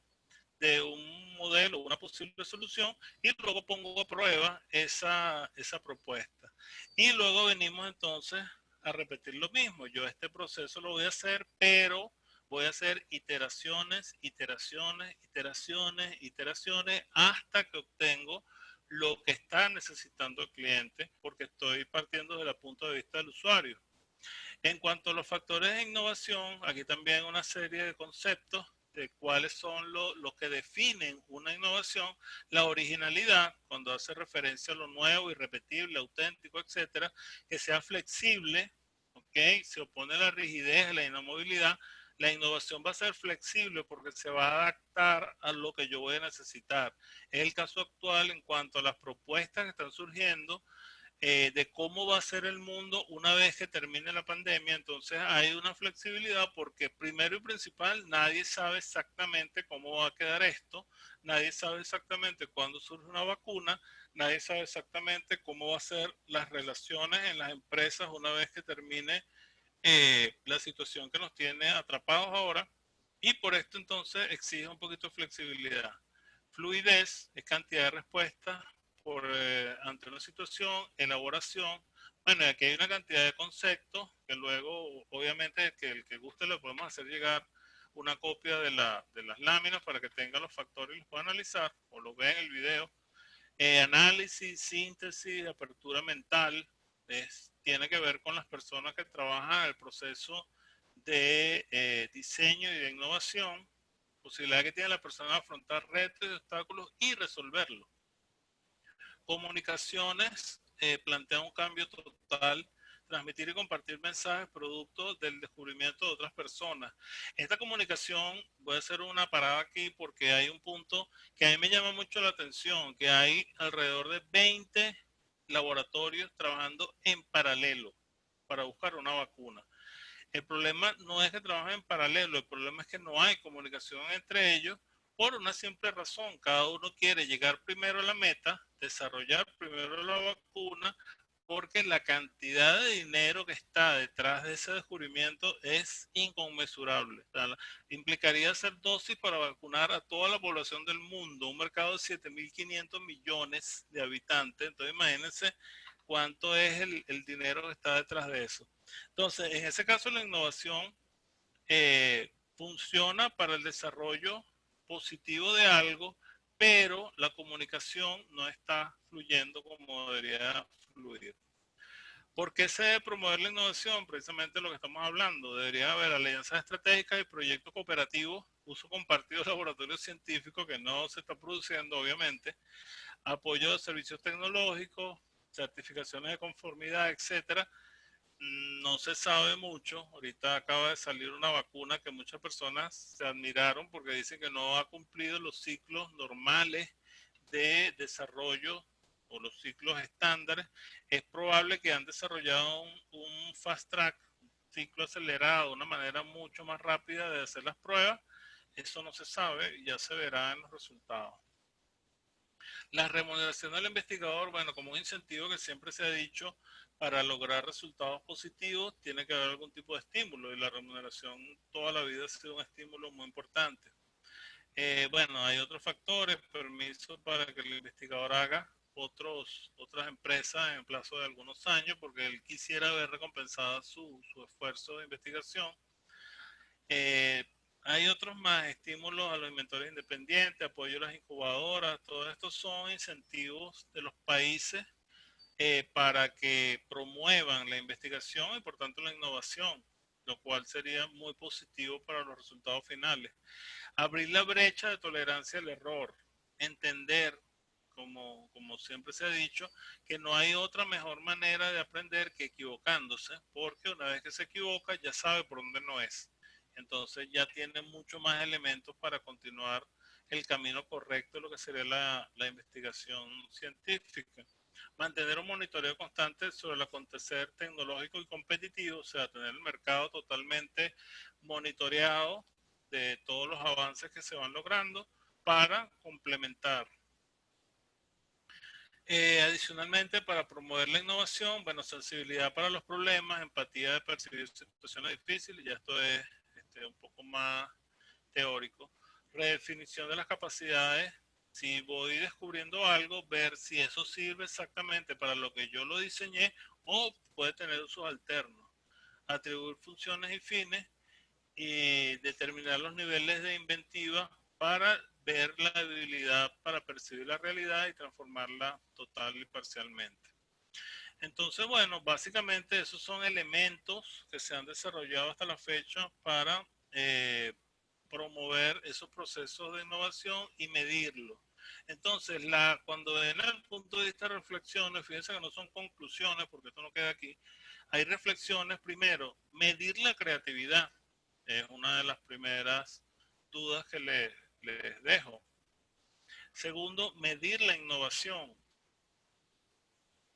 de un modelo, una posible solución, y luego pongo a prueba esa propuesta. Y luego venimos entonces a repetir lo mismo. Yo este proceso lo voy a hacer, pero voy a hacer iteraciones, iteraciones, iteraciones, iteraciones, hasta que obtengo lo que está necesitando el cliente, porque estoy partiendo desde el punto de vista del usuario. En cuanto a los factores de innovación, aquí también una serie de conceptos de cuáles son los que definen una innovación. La originalidad, cuando hace referencia a lo nuevo, irrepetible, auténtico, etcétera, que sea flexible, ¿ok? Se opone a la rigidez, a la inamovilidad. La innovación va a ser flexible porque se va a adaptar a lo que yo voy a necesitar. Es el caso actual en cuanto a las propuestas que están surgiendo de cómo va a ser el mundo una vez que termine la pandemia. Entonces hay una flexibilidad porque primero y principal nadie sabe exactamente cómo va a quedar esto, nadie sabe exactamente cuándo surge una vacuna, nadie sabe exactamente cómo va a ser las relaciones en las empresas una vez que termine la situación que nos tiene atrapados ahora, y por esto entonces exige un poquito de flexibilidad. Fluidez es cantidad de respuestas ante una situación, elaboración. Bueno, aquí hay una cantidad de conceptos que luego, obviamente, que el que guste le podemos hacer llegar una copia de las láminas para que tenga los factores y los pueda analizar o lo vea en el video. Análisis, síntesis, apertura mental, tiene que ver con las personas que trabajan en el proceso de diseño y de innovación, posibilidad que tiene la persona de afrontar retos y obstáculos y resolverlos. Comunicaciones, plantea un cambio total, transmitir y compartir mensajes producto del descubrimiento de otras personas. Esta comunicación, voy a hacer una parada aquí porque hay un punto que a mí me llama mucho la atención, que hay alrededor de 20 laboratorios trabajando en paralelo para buscar una vacuna. El problema no es que trabajen en paralelo, el problema es que no hay comunicación entre ellos por una simple razón. Cada uno quiere llegar primero a la meta, desarrollar primero la vacuna, porque la cantidad de dinero que está detrás de ese descubrimiento es inconmensurable. O sea, implicaría hacer dosis para vacunar a toda la población del mundo, un mercado de 7.500 millones de habitantes. Entonces imagínense cuánto es el dinero que está detrás de eso. Entonces, en ese caso la innovación funciona para el desarrollo positivo de algo, pero la comunicación no está fluyendo como debería fluir. ¿Por qué se debe promover la innovación? Precisamente lo que estamos hablando. Debería haber alianzas estratégicas y proyectos cooperativos, uso compartido de laboratorios científicos que no se está produciendo, obviamente, apoyo de servicios tecnológicos, certificaciones de conformidad, etcétera. No se sabe mucho. Ahorita acaba de salir una vacuna que muchas personas se admiraron porque dicen que no ha cumplido los ciclos normales de desarrollo o los ciclos estándares. Es probable que han desarrollado un fast track, un ciclo acelerado, una manera mucho más rápida de hacer las pruebas. Eso no se sabe y ya se verá en los resultados. La remuneración del investigador, bueno, como un incentivo que siempre se ha dicho, para lograr resultados positivos tiene que haber algún tipo de estímulo y la remuneración toda la vida ha sido un estímulo muy importante. Bueno, hay otros factores, permiso para que el investigador haga otras empresas en el plazo de algunos años porque él quisiera ver recompensada su esfuerzo de investigación. Eh, Hay otros más, estímulos a los inventores independientes, apoyo a las incubadoras, todo esto son incentivos de los países para que promuevan la investigación y por tanto la innovación, lo cual sería muy positivo para los resultados finales. Abrir la brecha de tolerancia al error, entender, como siempre se ha dicho, que no hay otra mejor manera de aprender que equivocándose, porque una vez que se equivoca ya sabe por dónde no es. Entonces ya tiene mucho más elementos para continuar el camino correcto de lo que sería la investigación científica. Mantener un monitoreo constante sobre el acontecer tecnológico y competitivo, o sea, tener el mercado totalmente monitoreado de todos los avances que se van logrando para complementar. Adicionalmente, para promover la innovación, bueno, sensibilidad para los problemas, empatía de percibir situaciones difíciles, ya esto es un poco más teórico. Redefinición de las capacidades, si voy descubriendo algo, ver si eso sirve exactamente para lo que yo lo diseñé o puede tener usos alternos. Atribuir funciones y fines y determinar los niveles de inventiva para ver la habilidad para percibir la realidad y transformarla total y parcialmente. Entonces, bueno, básicamente esos son elementos que se han desarrollado hasta la fecha para promover esos procesos de innovación y medirlo. Entonces, cuando ven el punto de vista de reflexiones, fíjense que no son conclusiones, porque esto no queda aquí, hay reflexiones. Primero, medir la creatividad es una de las primeras dudas que les dejo. Segundo, medir la innovación.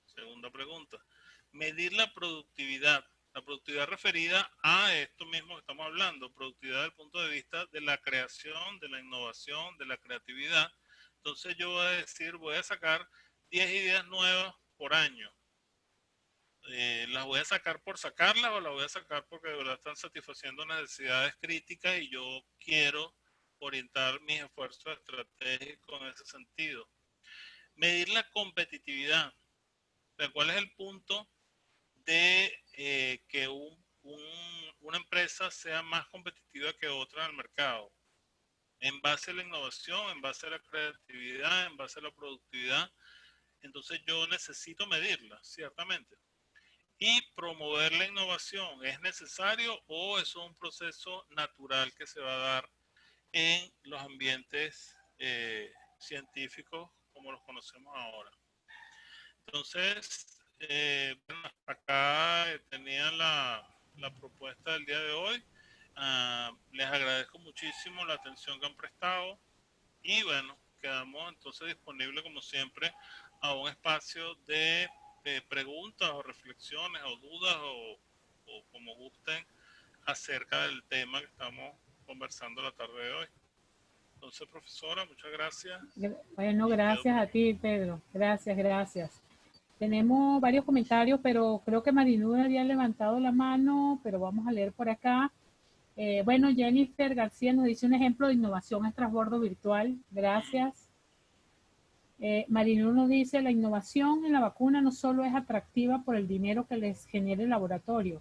Segunda pregunta. Medir la productividad. La productividad referida a esto mismo que estamos hablando, productividad desde el punto de vista de la creación, de la innovación, de la creatividad. Entonces yo voy a decir, voy a sacar 10 ideas nuevas por año. ¿Las voy a sacar por sacarlas o las voy a sacar porque de verdad están satisfaciendo necesidades críticas y yo quiero orientar mis esfuerzos estratégicos en ese sentido? Medir la competitividad. O sea, ¿cuál es el punto de que una empresa sea más competitiva que otra en el mercado? En base a la innovación, en base a la creatividad, en base a la productividad. Entonces yo necesito medirla, ciertamente. Y promover la innovación, ¿es necesario o es un proceso natural que se va a dar en los ambientes científicos como los conocemos ahora? Entonces, bueno, acá tenía la propuesta del día de hoy. Les agradezco muchísimo la atención que han prestado y bueno, quedamos entonces disponibles como siempre a un espacio de preguntas o reflexiones o dudas o como gusten acerca del tema que estamos conversando la tarde de hoy. Entonces, profesora, muchas gracias. Bueno, gracias a ti, Pedro. Gracias, gracias. Tenemos varios comentarios, pero creo que Marinú había levantado la mano, pero vamos a leer por acá. Bueno, Jennifer García nos dice un ejemplo de innovación a transbordo virtual. Gracias. Marinú nos dice, la innovación en la vacuna no solo es atractiva por el dinero que les genere el laboratorio,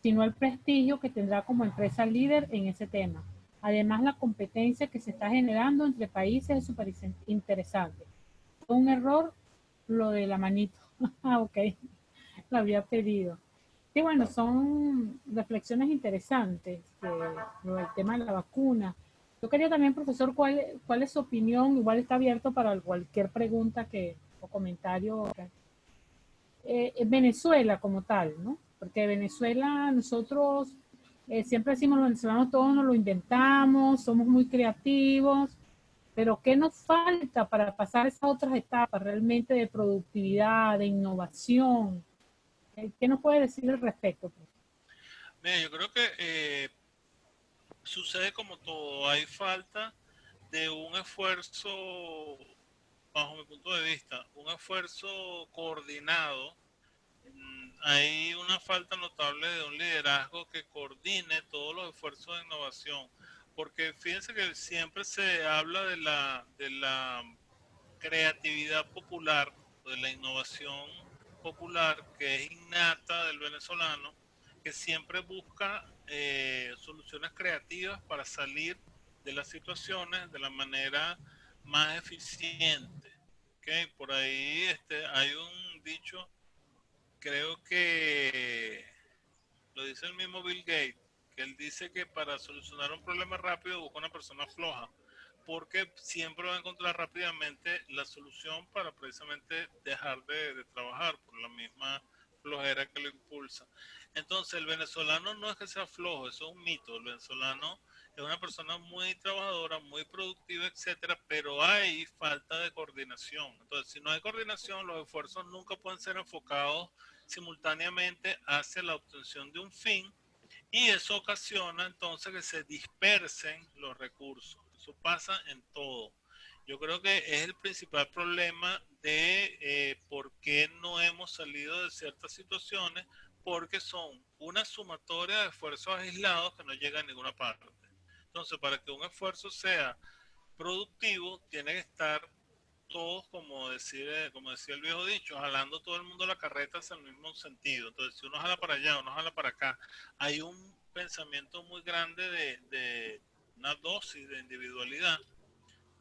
sino el prestigio que tendrá como empresa líder en ese tema. Además, la competencia que se está generando entre países es súper interesante. Fue un error lo de la manito. Ah, ok, lo había pedido. Sí, bueno, son reflexiones interesantes del tema de la vacuna. Yo quería también, profesor, ¿cuál es su opinión? Igual está abierto para cualquier pregunta o comentario. Venezuela como tal, ¿no? Porque Venezuela, nosotros siempre decimos los venezolanos, todos nos lo inventamos, somos muy creativos, pero ¿qué nos falta para pasar esas otras etapas realmente de productividad, de innovación? ¿Qué nos puede decir al respecto? Mira, yo creo que sucede como todo, hay falta de un esfuerzo, bajo mi punto de vista, un esfuerzo coordinado. Hay una falta notable de un liderazgo que coordine todos los esfuerzos de innovación, porque fíjense que siempre se habla de la creatividad popular, de la innovación popular que es innata del venezolano, que siempre busca soluciones creativas para salir de las situaciones de la manera más eficiente. ¿Okay? Por ahí hay un dicho, creo que lo dice el mismo Bill Gates, que él dice que para solucionar un problema rápido busca una persona floja, porque siempre va a encontrar rápidamente la solución para precisamente dejar de trabajar por la misma flojera que lo impulsa. Entonces, el venezolano no es que sea flojo, eso es un mito. El venezolano es una persona muy trabajadora, muy productiva, etcétera, pero hay falta de coordinación. Entonces, si no hay coordinación, los esfuerzos nunca pueden ser enfocados simultáneamente hacia la obtención de un fin, y eso ocasiona entonces que se dispersen los recursos. Eso pasa en todo. Yo creo que es el principal problema de por qué no hemos salido de ciertas situaciones, porque son una sumatoria de esfuerzos aislados que no llegan a ninguna parte. Entonces, para que un esfuerzo sea productivo, tiene que estar todos, como decía el viejo dicho, jalando todo el mundo la carreta hacia el mismo sentido. Entonces, si uno jala para allá, uno jala para acá, hay un pensamiento muy grande de una dosis de individualidad,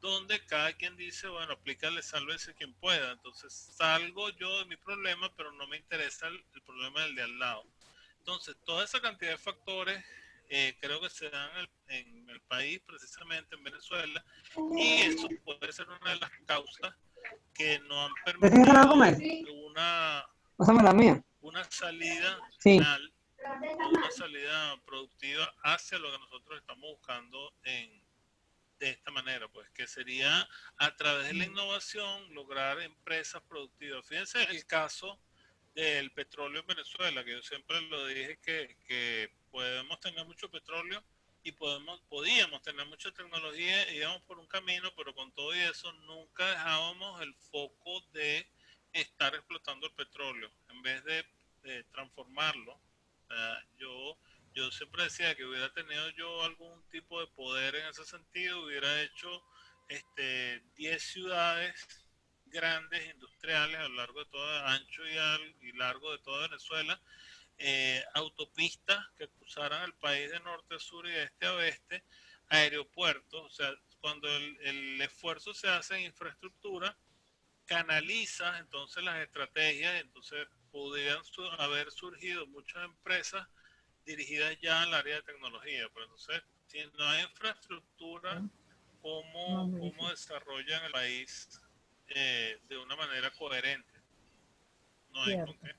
donde cada quien dice, bueno, aplícale, sálvese quien pueda. Entonces, salgo yo de mi problema, pero no me interesa el problema del de al lado. Entonces, toda esa cantidad de factores creo que se dan en el país, precisamente en Venezuela, y eso puede ser una de las causas que no han permitido una, Pásame la mía. una salida Sí. final o una salida productiva hacia lo que nosotros estamos buscando de esta manera, pues que sería a través de la innovación lograr empresas productivas. Fíjense el caso del petróleo en Venezuela, que yo siempre lo dije que podemos tener mucho petróleo y podíamos tener mucha tecnología, íbamos por un camino, pero con todo y eso nunca dejábamos el foco de estar explotando el petróleo en vez de transformarlo. Yo siempre decía que hubiera tenido yo algún tipo de poder en ese sentido, hubiera hecho 10 ciudades grandes industriales a lo largo de todo, ancho y largo de toda Venezuela, autopistas que cruzaran el país de norte a sur y de este a oeste, aeropuertos. O sea, cuando el esfuerzo se hace en infraestructura, canaliza entonces las estrategias, entonces podrían haber surgido muchas empresas dirigidas ya al área de tecnología. Pero entonces, si no hay infraestructura, ¿cómo desarrollan el país de una manera coherente? No hay con qué.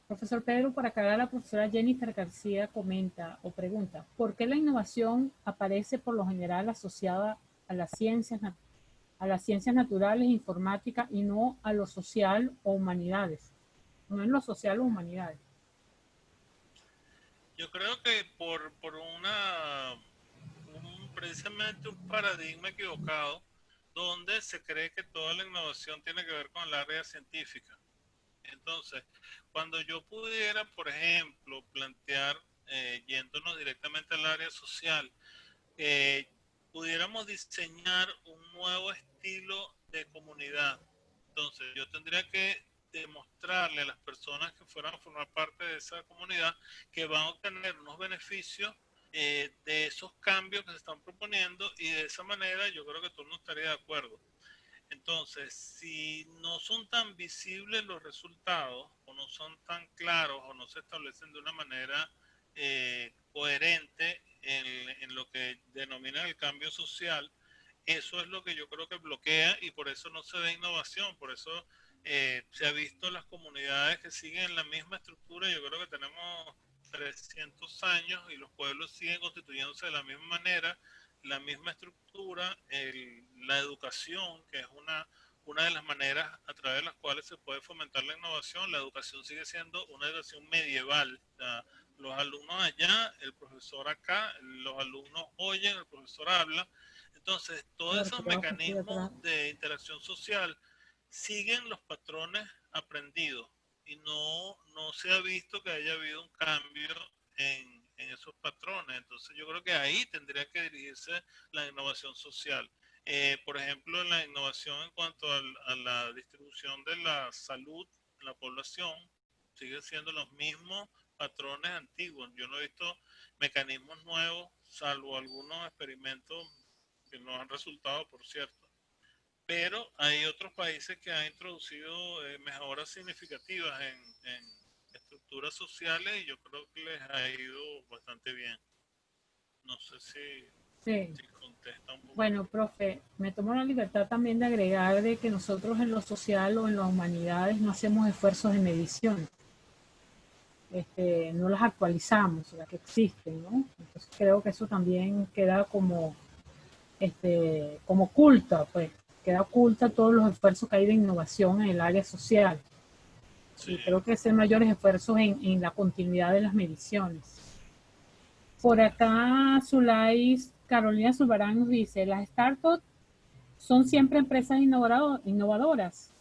Profesor Pedro, para aclarar, la profesora Jennifer García comenta o pregunta, ¿por qué la innovación aparece por lo general asociada a las ciencias naturales, informática y no a lo social o humanidades? No en lo social o humanidades. Yo creo que por precisamente un paradigma equivocado donde se cree que toda la innovación tiene que ver con el área científica. Entonces, cuando yo pudiera, por ejemplo, plantear, yéndonos directamente al área social, eh, pudiéramos diseñar un nuevo estilo de comunidad. Entonces, yo tendría que demostrarle a las personas que fueran a formar parte de esa comunidad que van a obtener unos beneficios de esos cambios que se están proponiendo, y de esa manera yo creo que todo el mundo estaría de acuerdo. Entonces, si no son tan visibles los resultados, o no son tan claros, o no se establecen de una manera coherente en lo que denominan el cambio social, eso es lo que yo creo que bloquea, y por eso no se ve innovación. Por eso se ha visto las comunidades que siguen la misma estructura. Yo creo que tenemos 300 años y los pueblos siguen constituyéndose de la misma manera, la misma estructura. La educación, que es una de las maneras a través de las cuales se puede fomentar la innovación, la educación sigue siendo una educación medieval. O sea, los alumnos allá, el profesor acá, los alumnos oyen, el profesor habla. Entonces, todos Claro, esos quedamos aquí atrás. mecanismos de interacción social siguen los patrones aprendidos, y no se ha visto que haya habido un cambio en esos patrones. Entonces, yo creo que ahí tendría que dirigirse la innovación social. Por ejemplo, la innovación en cuanto a la distribución de la salud en la población sigue siendo los mismos patrones antiguos. Yo no he visto mecanismos nuevos, salvo algunos experimentos que no han resultado, por cierto. Pero hay otros países que han introducido mejoras significativas en estructuras sociales, y yo creo que les ha ido bastante bien. No sé Sí. si contesta un poco. Bueno, profe, me tomo la libertad también de agregar de que nosotros en lo social o en las humanidades no hacemos esfuerzos de medición. No las actualizamos, las que existen, ¿no? Entonces creo que eso también queda como oculta, pues, queda oculta todos los esfuerzos que hay de innovación en el área social. Sí, Y creo que hacer mayores esfuerzos en la continuidad de las mediciones. Por acá, Zulais, Carolina Zulbarán nos dice, las startups son siempre empresas innovadoras.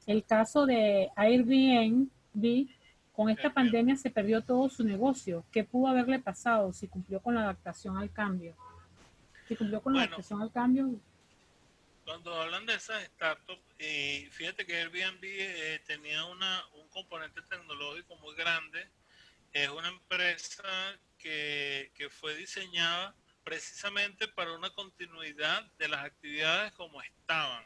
El caso de Airbnb, con esta Airbnb. pandemia se perdió todo su negocio. ¿Qué pudo haberle pasado si cumplió con la adaptación al cambio? Si cumplió con la Bueno, adaptación al cambio, cuando hablan de esas startups, fíjate que Airbnb tenía un componente tecnológico muy grande. Es una empresa que fue diseñada precisamente para una continuidad de las actividades como estaban.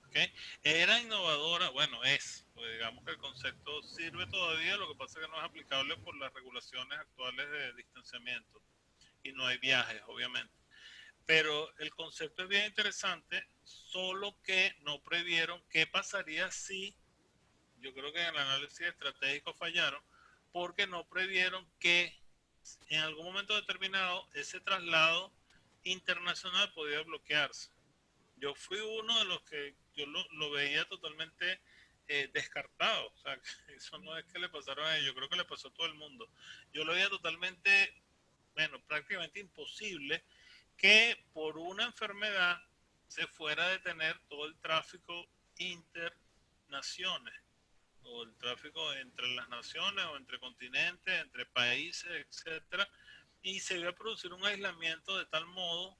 ¿Okay? Era innovadora, bueno, pues digamos que el concepto sirve todavía, lo que pasa es que no es aplicable por las regulaciones actuales de distanciamiento, y no hay viajes, obviamente. Pero el concepto es bien interesante, solo que no previeron qué pasaría si, yo creo que en el análisis estratégico fallaron, porque no previeron que en algún momento determinado ese traslado internacional podía bloquearse. Yo fui uno de los que yo lo veía totalmente descartado. O sea, que eso no es que le pasaron a ellos, yo creo que le pasó a todo el mundo. Yo lo veía totalmente, bueno, prácticamente imposible que por una enfermedad se fuera a detener todo el tráfico internaciones, o el tráfico entre las naciones, o entre continentes, entre países, etcétera, y se iba a producir un aislamiento de tal modo,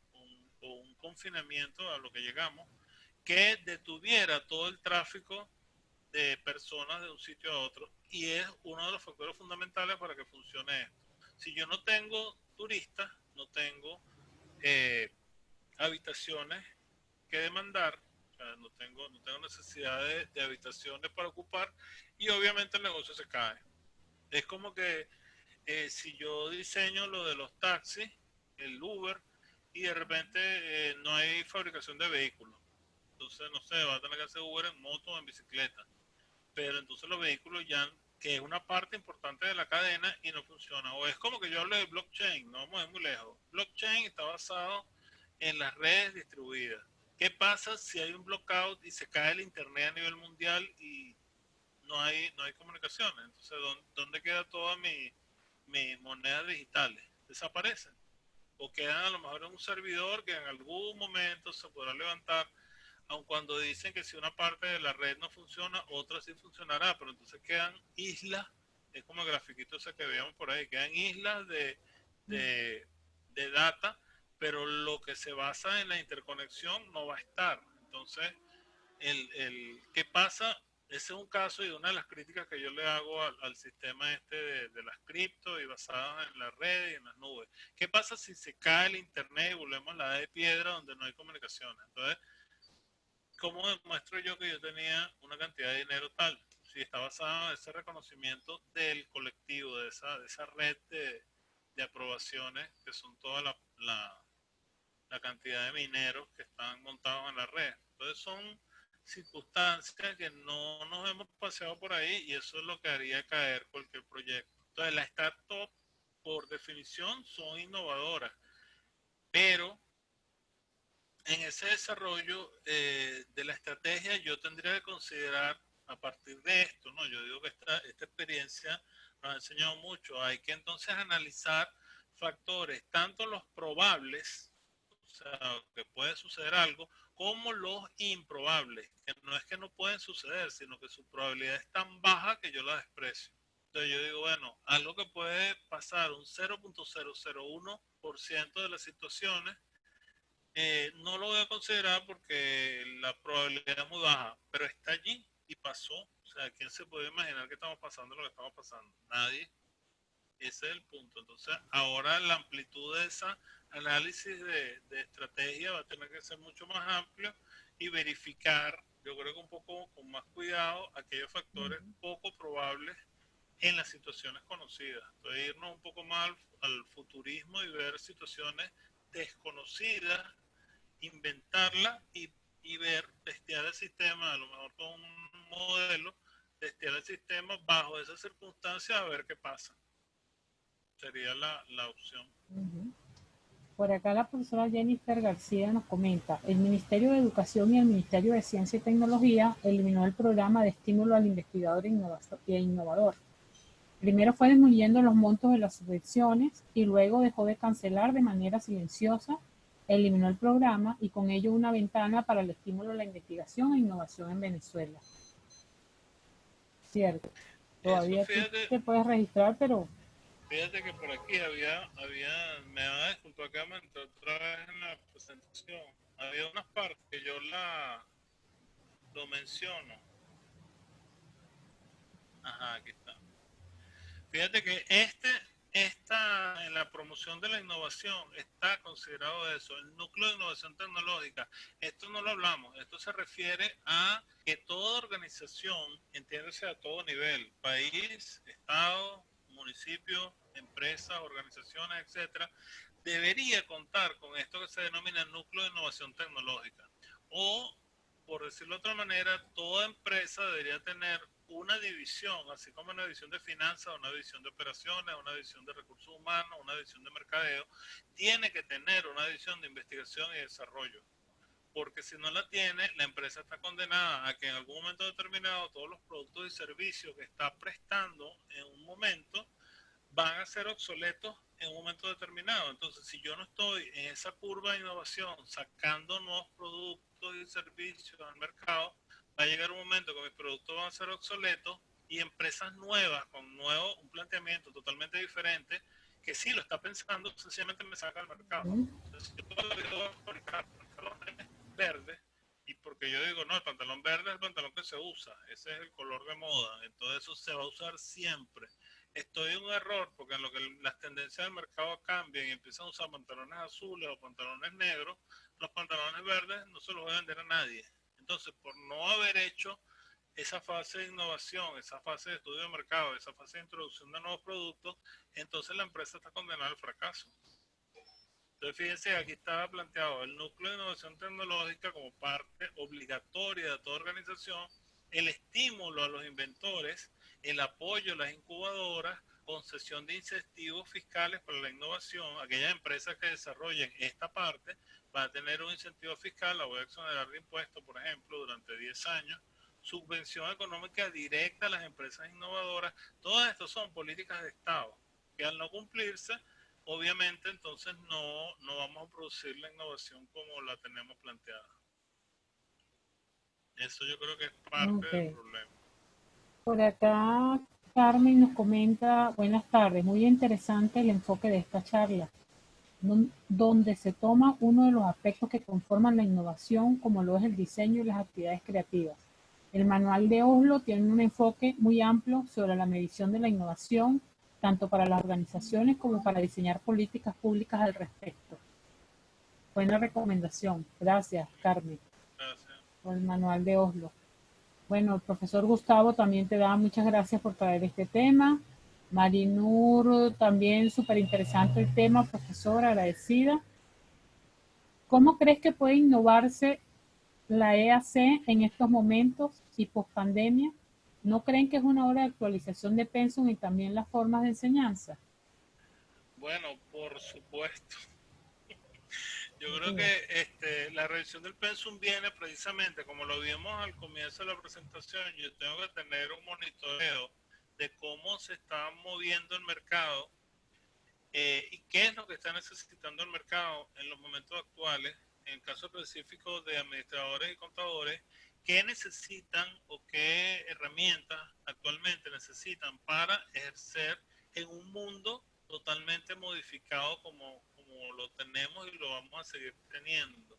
o un confinamiento a lo que llegamos, que detuviera todo el tráfico de personas de un sitio a otro, y es uno de los factores fundamentales para que funcione esto. Si yo no tengo turistas, no tengo eh, habitaciones que demandar, o sea, no tengo necesidad de habitaciones para ocupar, y obviamente el negocio se cae. Es como que si yo diseño lo de los taxis, el Uber, y de repente no hay fabricación de vehículos, entonces no sé, va a tener que hacer Uber en moto o en bicicleta, pero entonces los vehículos ya, que es una parte importante de la cadena, y no funciona. O es como que yo hable de blockchain, no vamos a ir muy lejos. Blockchain está basado en las redes distribuidas. ¿Qué pasa si hay un blockout y se cae el internet a nivel mundial y no hay comunicaciones? Entonces, ¿dónde queda toda mi mis monedas digitales? Desaparecen. O quedan a lo mejor en un servidor que en algún momento se podrá levantar, aun cuando dicen que si una parte de la red no funciona, otra sí funcionará, pero entonces quedan islas, es como el grafiquito ese que veíamos por ahí, quedan islas de, de data, pero lo que se basa en la interconexión no va a estar. Entonces, ¿qué pasa? Ese es un caso y una de las críticas que yo le hago al sistema este de las cripto y basadas en la red y en las nubes. ¿Qué pasa si se cae el internet y volvemos a la edad de piedra donde no hay comunicaciones? Entonces, ¿cómo demuestro yo que yo tenía una cantidad de dinero tal? Si está basado en ese reconocimiento del colectivo, de esa red de aprobaciones, que son toda la cantidad de mineros que están montados en la red. Entonces son circunstancias que no nos hemos paseado por ahí y eso es lo que haría caer cualquier proyecto. Entonces las startups, por definición, son innovadoras, pero en ese desarrollo de la estrategia yo tendría que considerar a partir de esto, ¿no? Yo digo que esta experiencia nos ha enseñado mucho. Hay que entonces analizar factores, tanto los probables, o sea, que puede suceder algo, como los improbables, que no es que no pueden suceder, sino que su probabilidad es tan baja que yo la desprecio. Entonces yo digo, bueno, algo que puede pasar un 0.001% de las situaciones, no lo voy a considerar porque la probabilidad es muy baja, pero está allí y pasó. O sea, ¿quién se puede imaginar que estamos pasando lo que estamos pasando? Nadie. Ese es el punto. Entonces, ahora la amplitud de esa análisis de estrategia va a tener que ser mucho más amplio y verificar, yo creo que un poco con más cuidado, aquellos factores poco probables en las situaciones conocidas. Entonces, irnos un poco más al futurismo y ver situaciones desconocidas, inventarla y ver, testear el sistema, a lo mejor con un modelo, testear el sistema bajo esas circunstancias a ver qué pasa. Sería la opción. Por acá la profesora Jennifer García nos comenta, el Ministerio de Educación y el Ministerio de Ciencia y Tecnología eliminó el programa de estímulo al investigador e innovador. Primero fue disminuyendo los montos de las subvenciones y luego dejó de cancelar de manera silenciosa, eliminó el programa y con ello una ventana para el estímulo a la investigación e innovación en Venezuela. Cierto, Eso, todavía tú te puedes registrar, pero... Fíjate que por aquí me van a disculpar que me entró otra vez en la presentación. Había unas partes que yo lo menciono. Ajá, aquí está. Fíjate que en la promoción de la innovación está considerado eso, el núcleo de innovación tecnológica. Esto no lo hablamos, esto se refiere a que toda organización, entiéndase a todo nivel, país, estado, municipio, empresas, organizaciones, etcétera, debería contar con esto que se denomina núcleo de innovación tecnológica. O, por decirlo de otra manera, toda empresa debería tener una división, así como una división de finanzas, una división de operaciones, una división de recursos humanos, una división de mercadeo, tiene que tener una división de investigación y desarrollo. Porque si no la tiene, la empresa está condenada a que en algún momento determinado todos los productos y servicios que está prestando en un momento van a ser obsoletos en un momento determinado. Entonces, si yo no estoy en esa curva de innovación, sacando nuevos productos y servicios al mercado, va a llegar un momento que mis productos van a ser obsoletos y empresas nuevas, con un planteamiento totalmente diferente, que sí lo está pensando, sencillamente me saca al mercado. Entonces, yo toda la vida voy a fabricar pantalones verdes, y porque yo digo, no, el pantalón verde es el pantalón que se usa, ese es el color de moda, entonces eso se va a usar siempre. Estoy en un error porque en lo que las tendencias del mercado cambian y empiezan a usar pantalones azules o pantalones negros, los pantalones verdes no se los voy a vender a nadie. Entonces, por no haber hecho esa fase de innovación, esa fase de estudio de mercado, esa fase de introducción de nuevos productos, entonces la empresa está condenada al fracaso. Entonces, fíjense, aquí estaba planteado el núcleo de innovación tecnológica como parte obligatoria de toda organización, el estímulo a los inventores, el apoyo a las incubadoras, concesión de incentivos fiscales para la innovación. Aquellas empresas que desarrollen esta parte van a tener un incentivo fiscal, la voy a exonerar de impuestos, por ejemplo, durante 10 años. Subvención económica directa a las empresas innovadoras. Todas estas son políticas de Estado que al no cumplirse, obviamente entonces no vamos a producir la innovación como la tenemos planteada. Eso yo creo que es parte del Ok. problema. Por acá, Carmen nos comenta, buenas tardes, muy interesante el enfoque de esta charla, donde se toma uno de los aspectos que conforman la innovación, como lo es el diseño y las actividades creativas. El manual de Oslo tiene un enfoque muy amplio sobre la medición de la innovación, tanto para las organizaciones como para diseñar políticas públicas al respecto. Buena recomendación. Gracias, Carmen, Gracias. por el manual de Oslo. Bueno, el profesor Gustavo también te da muchas gracias por traer este tema. Marinur, también súper interesante el tema, profesor, agradecida. ¿Cómo crees que puede innovarse la EAC en estos momentos y post pandemia? ¿No creen que es una hora de actualización de pensum y también las formas de enseñanza? Bueno, por supuesto. Yo creo Sí, que la revisión del pensum viene precisamente, como lo vimos al comienzo de la presentación, yo tengo que tener un monitoreo de cómo se está moviendo el mercado y qué es lo que está necesitando el mercado en los momentos actuales, en el caso específico de administradores y contadores, qué necesitan o qué herramientas actualmente necesitan para ejercer en un mundo totalmente modificado como lo tenemos y lo vamos a seguir teniendo.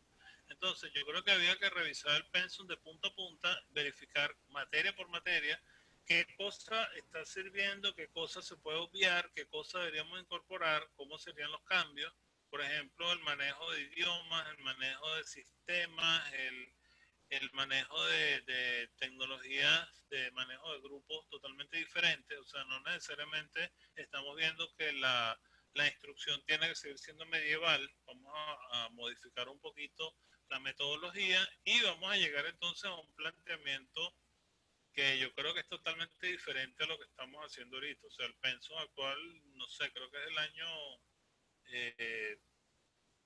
Entonces, yo creo que había que revisar el pensum de punta a punta, verificar materia por materia qué cosa está sirviendo, qué cosa se puede obviar, qué cosa deberíamos incorporar, cómo serían los cambios. Por ejemplo, el manejo de idiomas, el manejo de sistemas, el manejo de tecnologías, de manejo de grupos totalmente diferentes. O sea, no necesariamente estamos viendo que la instrucción tiene que seguir siendo medieval. Vamos a modificar un poquito la metodología y vamos a llegar entonces a un planteamiento que yo creo que es totalmente diferente a lo que estamos haciendo ahorita. O sea, el pensum actual, no sé, creo que es del año eh,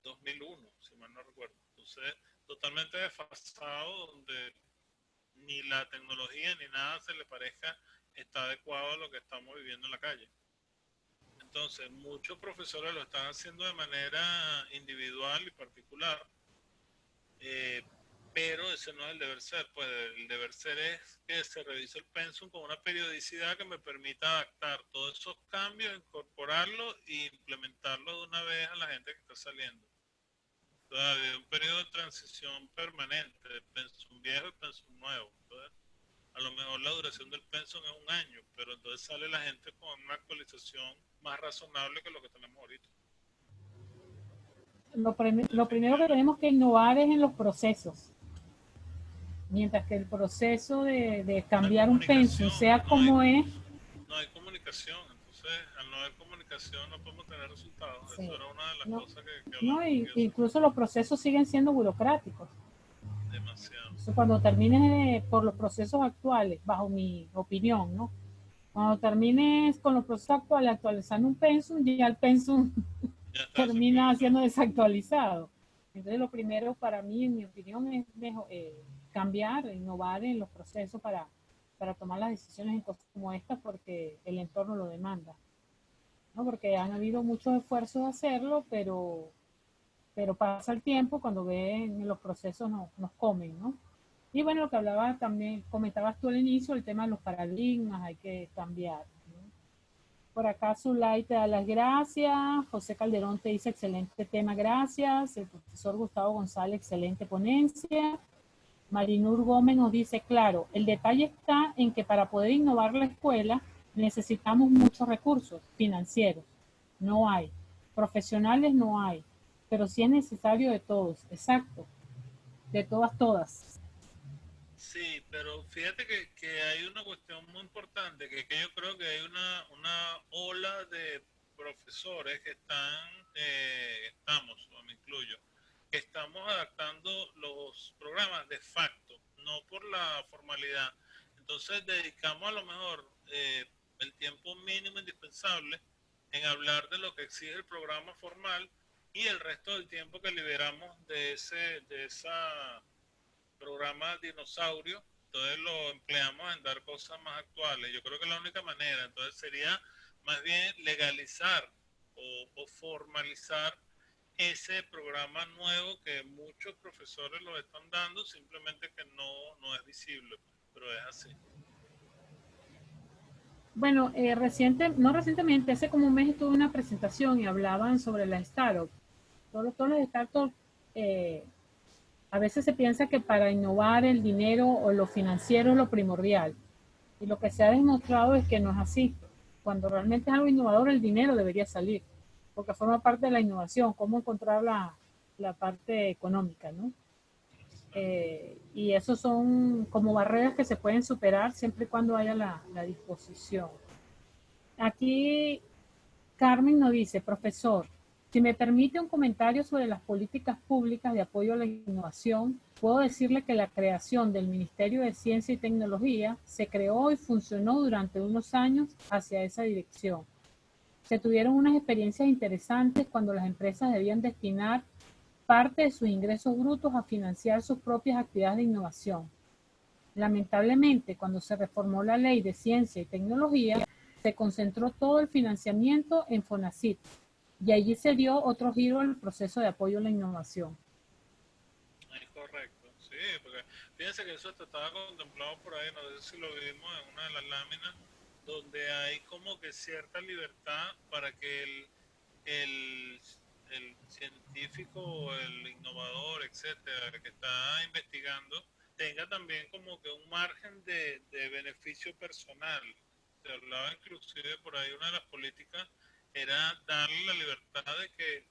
2001, si mal no recuerdo. Entonces, totalmente desfasado, donde ni la tecnología ni nada se le parezca está adecuado a lo que estamos viviendo en la calle. Entonces, muchos profesores lo están haciendo de manera individual y particular, eh, pero ese no es el deber ser, pues el deber ser es que se revise el pensum con una periodicidad que me permita adaptar todos esos cambios, incorporarlos e implementarlos de una vez a la gente que está saliendo. Entonces, hay un periodo de transición permanente, de pensum viejo y pensum nuevo. Entonces, a lo mejor la duración del pensum es un año, pero entonces sale la gente con una actualización más razonable que lo que tenemos ahorita. lo primero que tenemos que innovar es en los procesos. Mientras que el proceso de La cambiar un pensum comunicación, sea como es, no hay comunicación, entonces al no haber comunicación no podemos tener resultados. sí, Eso era una de las no, cosas que no, hablamos al comienzo. incluso los procesos siguen siendo burocráticos. Demasiado. Entonces, cuando termines por los procesos actuales, bajo mi opinión, ¿no? Cuando termines con los procesos actuales actualizando un pensum, ya el pensum Ya está termina desactualizado. siendo desactualizado. Entonces, lo primero para mí, en mi opinión, es mejor, cambiar, innovar en los procesos para tomar las decisiones en cosas como estas, porque el entorno lo demanda, ¿no? Porque han habido muchos esfuerzos de hacerlo, pero pasa el tiempo, cuando ven los procesos nos comen, ¿no? Y bueno, lo que hablaba también, comentabas tú al inicio, el tema de los paradigmas, hay que cambiar, ¿no? Por acá Zulay te da las gracias, José Calderón te dice excelente tema, gracias, el profesor Gustavo González, excelente ponencia. Marinur Gómez nos dice, claro, el detalle está en que para poder innovar la escuela necesitamos muchos recursos financieros, no hay, profesionales no hay, pero sí es necesario de todos, exacto, de todas. Sí, pero fíjate que hay una cuestión muy importante, que yo creo que hay una ola de profesores que estamos, o me incluyo, que estamos adaptando los programas de facto, no por la formalidad. Entonces dedicamos a lo mejor el tiempo mínimo indispensable en hablar de lo que exige el programa formal y el resto del tiempo que liberamos de esa programa dinosaurio, entonces lo empleamos en dar cosas más actuales. Yo creo que la única manera, entonces, sería más bien legalizar o formalizar ese programa nuevo que muchos profesores lo están dando, simplemente que no es visible, pero es así. Bueno, no recientemente, hace como un mes estuve en una presentación y hablaban sobre las startups. Todos los startups, eh, a veces se piensa que para innovar el dinero o lo financiero es lo primordial. Y lo que se ha demostrado es que no es así. Cuando realmente es algo innovador, el dinero debería salir, porque forma parte de la innovación, cómo encontrar la parte económica, ¿no? Y eso son como barreras que se pueden superar siempre y cuando haya la disposición. Aquí Carmen nos dice, profesor, si me permite un comentario sobre las políticas públicas de apoyo a la innovación, puedo decirle que la creación del Ministerio de Ciencia y Tecnología se creó y funcionó durante unos años hacia esa dirección. Se tuvieron unas experiencias interesantes cuando las empresas debían destinar parte de sus ingresos brutos a financiar sus propias actividades de innovación. Lamentablemente, cuando se reformó la Ley de Ciencia y Tecnología, se concentró todo el financiamiento en FONACYT y allí se dio otro giro al proceso de apoyo a la innovación. Es correcto, sí, porque fíjense que eso estaba contemplado por ahí, no sé si lo vimos en una de las láminas, donde hay como que cierta libertad para que el, el científico, el innovador, etcétera, el que está investigando, tenga también como que un margen de beneficio personal. Se hablaba inclusive por ahí, una de las políticas era darle la libertad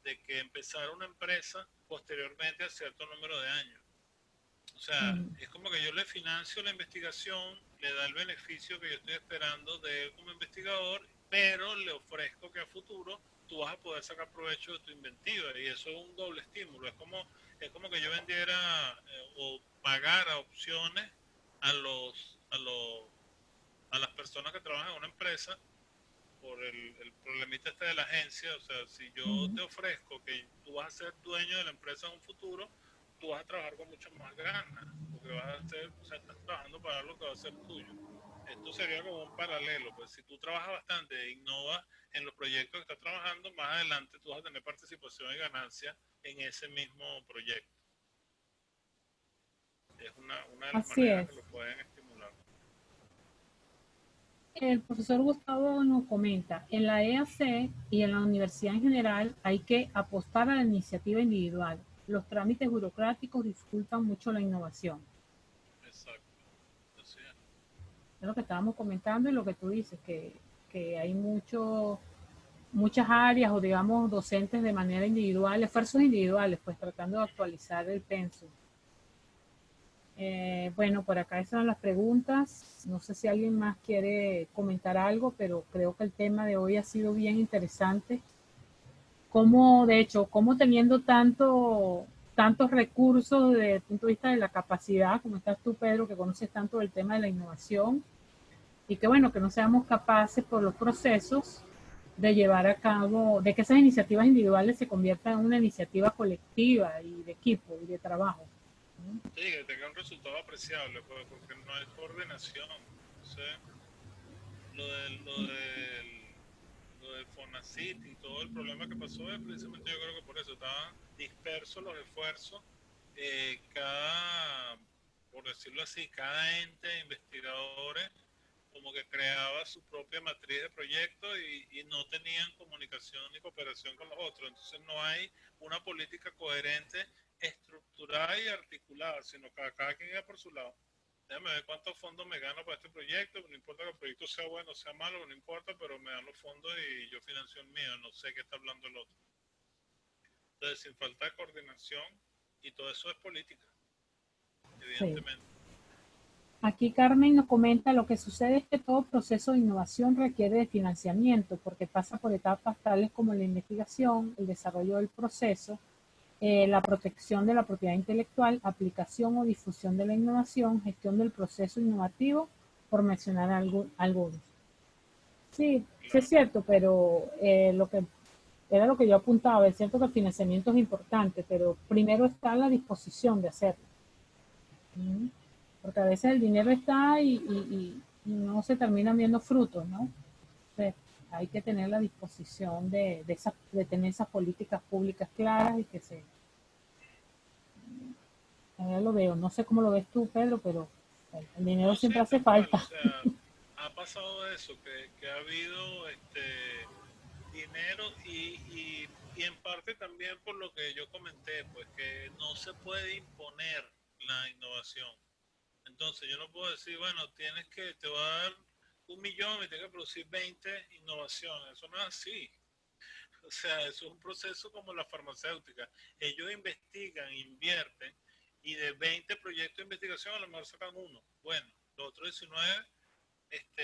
de que empezara una empresa posteriormente a cierto número de años. O sea, es como que yo le financio la investigación, le da el beneficio que yo estoy esperando de él como investigador, pero le ofrezco que a futuro tú vas a poder sacar provecho de tu inventiva, y eso es un doble estímulo. Es como que yo vendiera o pagara opciones a las personas que trabajan en una empresa por el problemita este de la agencia. O sea, si yo te ofrezco que tú vas a ser dueño de la empresa en un futuro, tú vas a trabajar con muchas más ganas, porque vas a ser, o sea, estás trabajando para lo que va a ser tuyo. Esto sería como un paralelo, pues si tú trabajas bastante e innovas en los proyectos que estás trabajando, más adelante tú vas a tener participación y ganancia en ese mismo proyecto. Es una de las Así maneras es. que lo pueden estimular. El profesor Gustavo nos comenta, en la EAC y en la universidad en general hay que apostar a la iniciativa individual. Los trámites burocráticos dificultan mucho la innovación. Exacto, así es. Es lo que estábamos comentando y lo que tú dices, que hay muchas áreas o digamos docentes de manera individual, esfuerzos individuales, pues tratando de actualizar el pensum. Bueno, por acá esas son las preguntas. No sé si alguien más quiere comentar algo, pero creo que el tema de hoy ha sido bien interesante. Cómo, de hecho, cómo teniendo tantos recursos desde el punto de vista de la capacidad, como estás tú, Pedro, que conoces tanto del tema de la innovación, y que bueno, que no seamos capaces por los procesos de llevar a cabo, de que esas iniciativas individuales se conviertan en una iniciativa colectiva y de equipo y de trabajo. Sí, que tenga un resultado apreciable, pues, porque no hay coordinación. Entonces, lo del, lo del, lo del Fonacit y todo el problema que pasó es precisamente, yo creo que por eso estaban dispersos los esfuerzos. Por decirlo así, cada ente de investigadores como que creaba su propia matriz de proyectos y no tenían comunicación ni cooperación con los otros. Entonces no hay una política coherente, estructurada y articulada, sino que cada quien iba por su lado. Déjame ver cuántos fondos me gano para este proyecto, no importa que el proyecto sea bueno o sea malo, no importa, pero me dan los fondos y yo financio el mío, no sé qué está hablando el otro. Entonces, sin falta de coordinación, y todo eso es política, Sí. evidentemente. Aquí Carmen nos comenta, lo que sucede es que todo proceso de innovación requiere de financiamiento porque pasa por etapas tales como la investigación, el desarrollo del proceso, la protección de la propiedad intelectual, aplicación o difusión de la innovación, gestión del proceso innovativo, por mencionar algunos. Sí, sí es Claro. cierto, pero lo que era lo que yo apuntaba, es cierto que el financiamiento es importante, pero primero está la disposición de hacerlo. ¿Mm? Porque a veces el dinero está y no se terminan viendo frutos, ¿no? Sí. hay que tener la disposición de tener esas políticas públicas claras y que yo lo veo, no sé cómo lo ves tú, Pedro, pero el dinero No, sí, siempre hace tal cual, o falta. sea, ha pasado eso, que ha habido dinero y en parte también por lo que yo comenté, pues que no se puede imponer la innovación. Entonces yo no puedo decir, bueno, te va a dar 1 millón y tienes que producir 20 innovaciones. Eso no es así. O sea, eso es un proceso como la farmacéutica. Ellos investigan, invierten y de 20 proyectos de investigación a lo mejor sacan uno. Bueno, los otros 19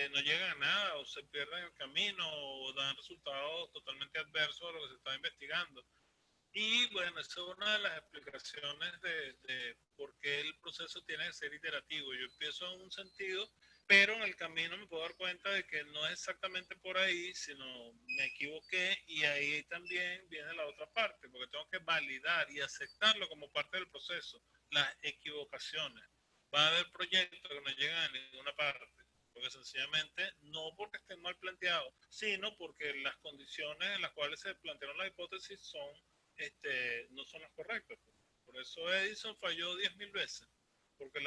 no llegan a nada o se pierden en el camino o dan resultados totalmente adversos a lo que se está investigando. Y bueno, esa es una de las explicaciones de por qué el proceso tiene que ser iterativo. Yo empiezo en un sentido, pero en el camino me puedo dar cuenta de que no es exactamente por ahí, sino me equivoqué y ahí también viene la otra parte, porque tengo que validar y aceptarlo como parte del proceso, las equivocaciones. Va a haber proyectos que no llegan a ninguna parte, porque sencillamente no porque estén mal planteados, sino porque las condiciones en las cuales se plantearon las hipótesis no son las correctas. Por eso Edison falló 10.000 veces, porque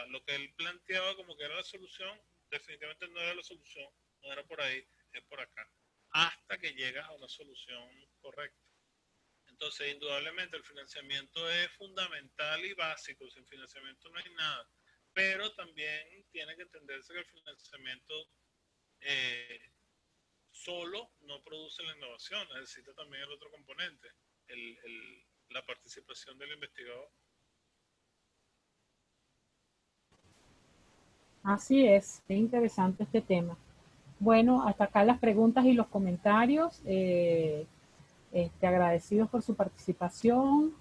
lo que él planteaba como que era la solución, definitivamente no era la solución, no era por ahí, es por acá, hasta que llegas a una solución correcta. Entonces, indudablemente el financiamiento es fundamental y básico, sin financiamiento no hay nada, pero también tiene que entenderse que el financiamiento eh, solo no produce la innovación, necesita también el otro componente, la participación del investigador. Así es interesante este tema. Bueno, hasta acá las preguntas y los comentarios. Agradecidos por su participación.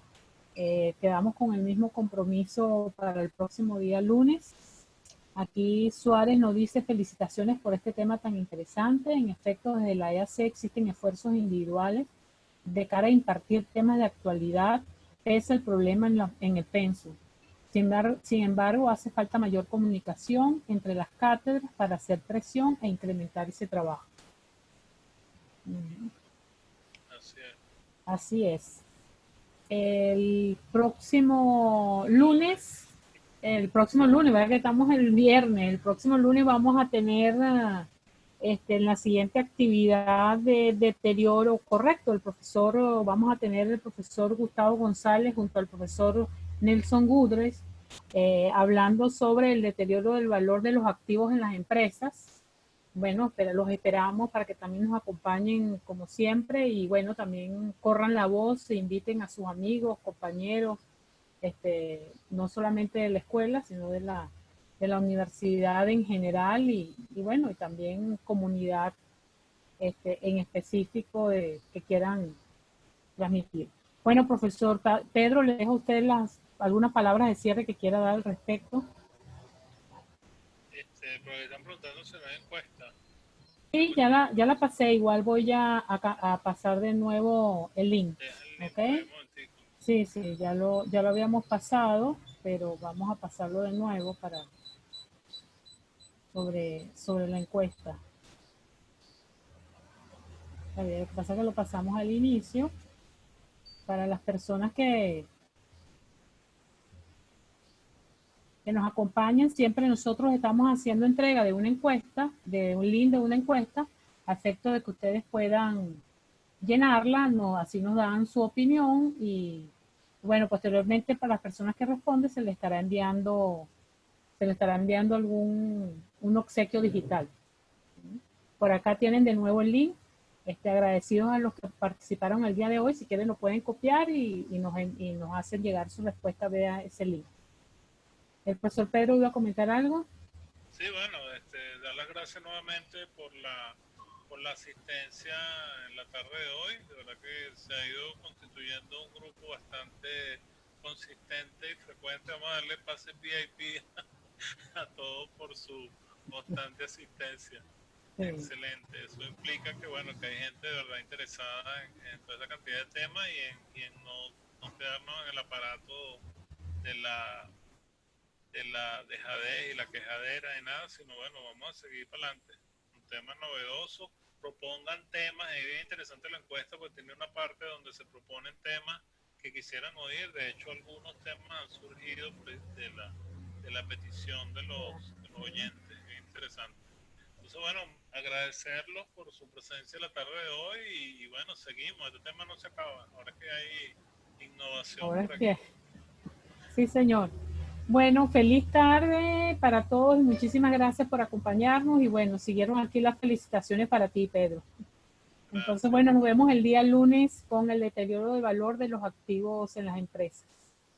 Quedamos con el mismo compromiso para el próximo día lunes. Aquí Suárez nos dice felicitaciones por este tema tan interesante. En efecto, desde la EAC existen esfuerzos individuales de cara a impartir temas de actualidad, pese al problema en el pensum. Sin embargo, hace falta mayor comunicación entre las cátedras para hacer presión e incrementar ese trabajo. Así es. Así es. El próximo lunes, ¿verdad? Que estamos el viernes, el próximo lunes vamos a tener en la siguiente actividad de deterioro correcto. Vamos a tener el profesor Gustavo González junto al profesor Nelson Gudres hablando sobre el deterioro del valor de los activos en las empresas. Bueno, pero los esperamos para que también nos acompañen como siempre y bueno, también corran la voz, e inviten a sus amigos, compañeros, no solamente de la escuela, sino de la universidad en general y bueno, y también comunidad en específico que quieran transmitir. Bueno, profesor Pedro, le dejo a usted algunas palabras de cierre que quiera dar al respecto. Pero están preguntando si no hay encuesta. Sí, ya la pasé, igual voy a pasar de nuevo el link, Deja el link por ahí ¿ok? un momentico. Sí, sí, ya lo habíamos pasado, pero vamos a pasarlo de nuevo sobre la encuesta. A ver, lo que pasa es que lo pasamos al inicio. Para las personas que nos acompañan, siempre nosotros estamos haciendo entrega de una encuesta, de un link de una encuesta, a efecto de que ustedes puedan llenarla, así nos dan su opinión y bueno, posteriormente para las personas que responden se le estará enviando un obsequio digital. Por acá tienen de nuevo el link. Agradecidos a los que participaron el día de hoy. Si quieren lo pueden copiar y nos hacen llegar su respuesta vía ese link. El profesor Pedro iba a comentar algo. Sí, bueno, dar las gracias nuevamente por la asistencia en la tarde de hoy. De verdad que se ha ido constituyendo un grupo bastante consistente y frecuente. Vamos a darle pases VIP a todos por su constante asistencia. Sí. Excelente. Eso implica que, bueno, que hay gente de verdad interesada en toda esa cantidad de temas y en no quedarnos en el aparato de la dejadez y la quejadera y nada, sino bueno, vamos a seguir para adelante. Un tema novedoso, propongan temas. Es bien interesante la encuesta porque tiene una parte donde se proponen temas que quisieran oír. De hecho, algunos temas han surgido de la petición de los oyentes. Es interesante. Entonces, bueno, agradecerlos por su presencia la tarde de hoy y bueno, seguimos. Este tema no se acaba. Ahora que hay innovación Ahora por es aquí. que, sí, señor. Bueno, feliz tarde para todos y muchísimas gracias por acompañarnos. Y bueno, siguieron aquí las felicitaciones para ti, Pedro. Entonces, Gracias. bueno, nos vemos el día lunes con el deterioro de valor de los activos en las empresas.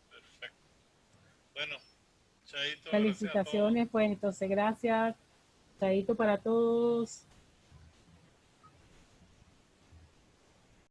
Perfecto. Bueno, chaito, gracias a todos. Felicitaciones, pues entonces gracias. Chaito para todos.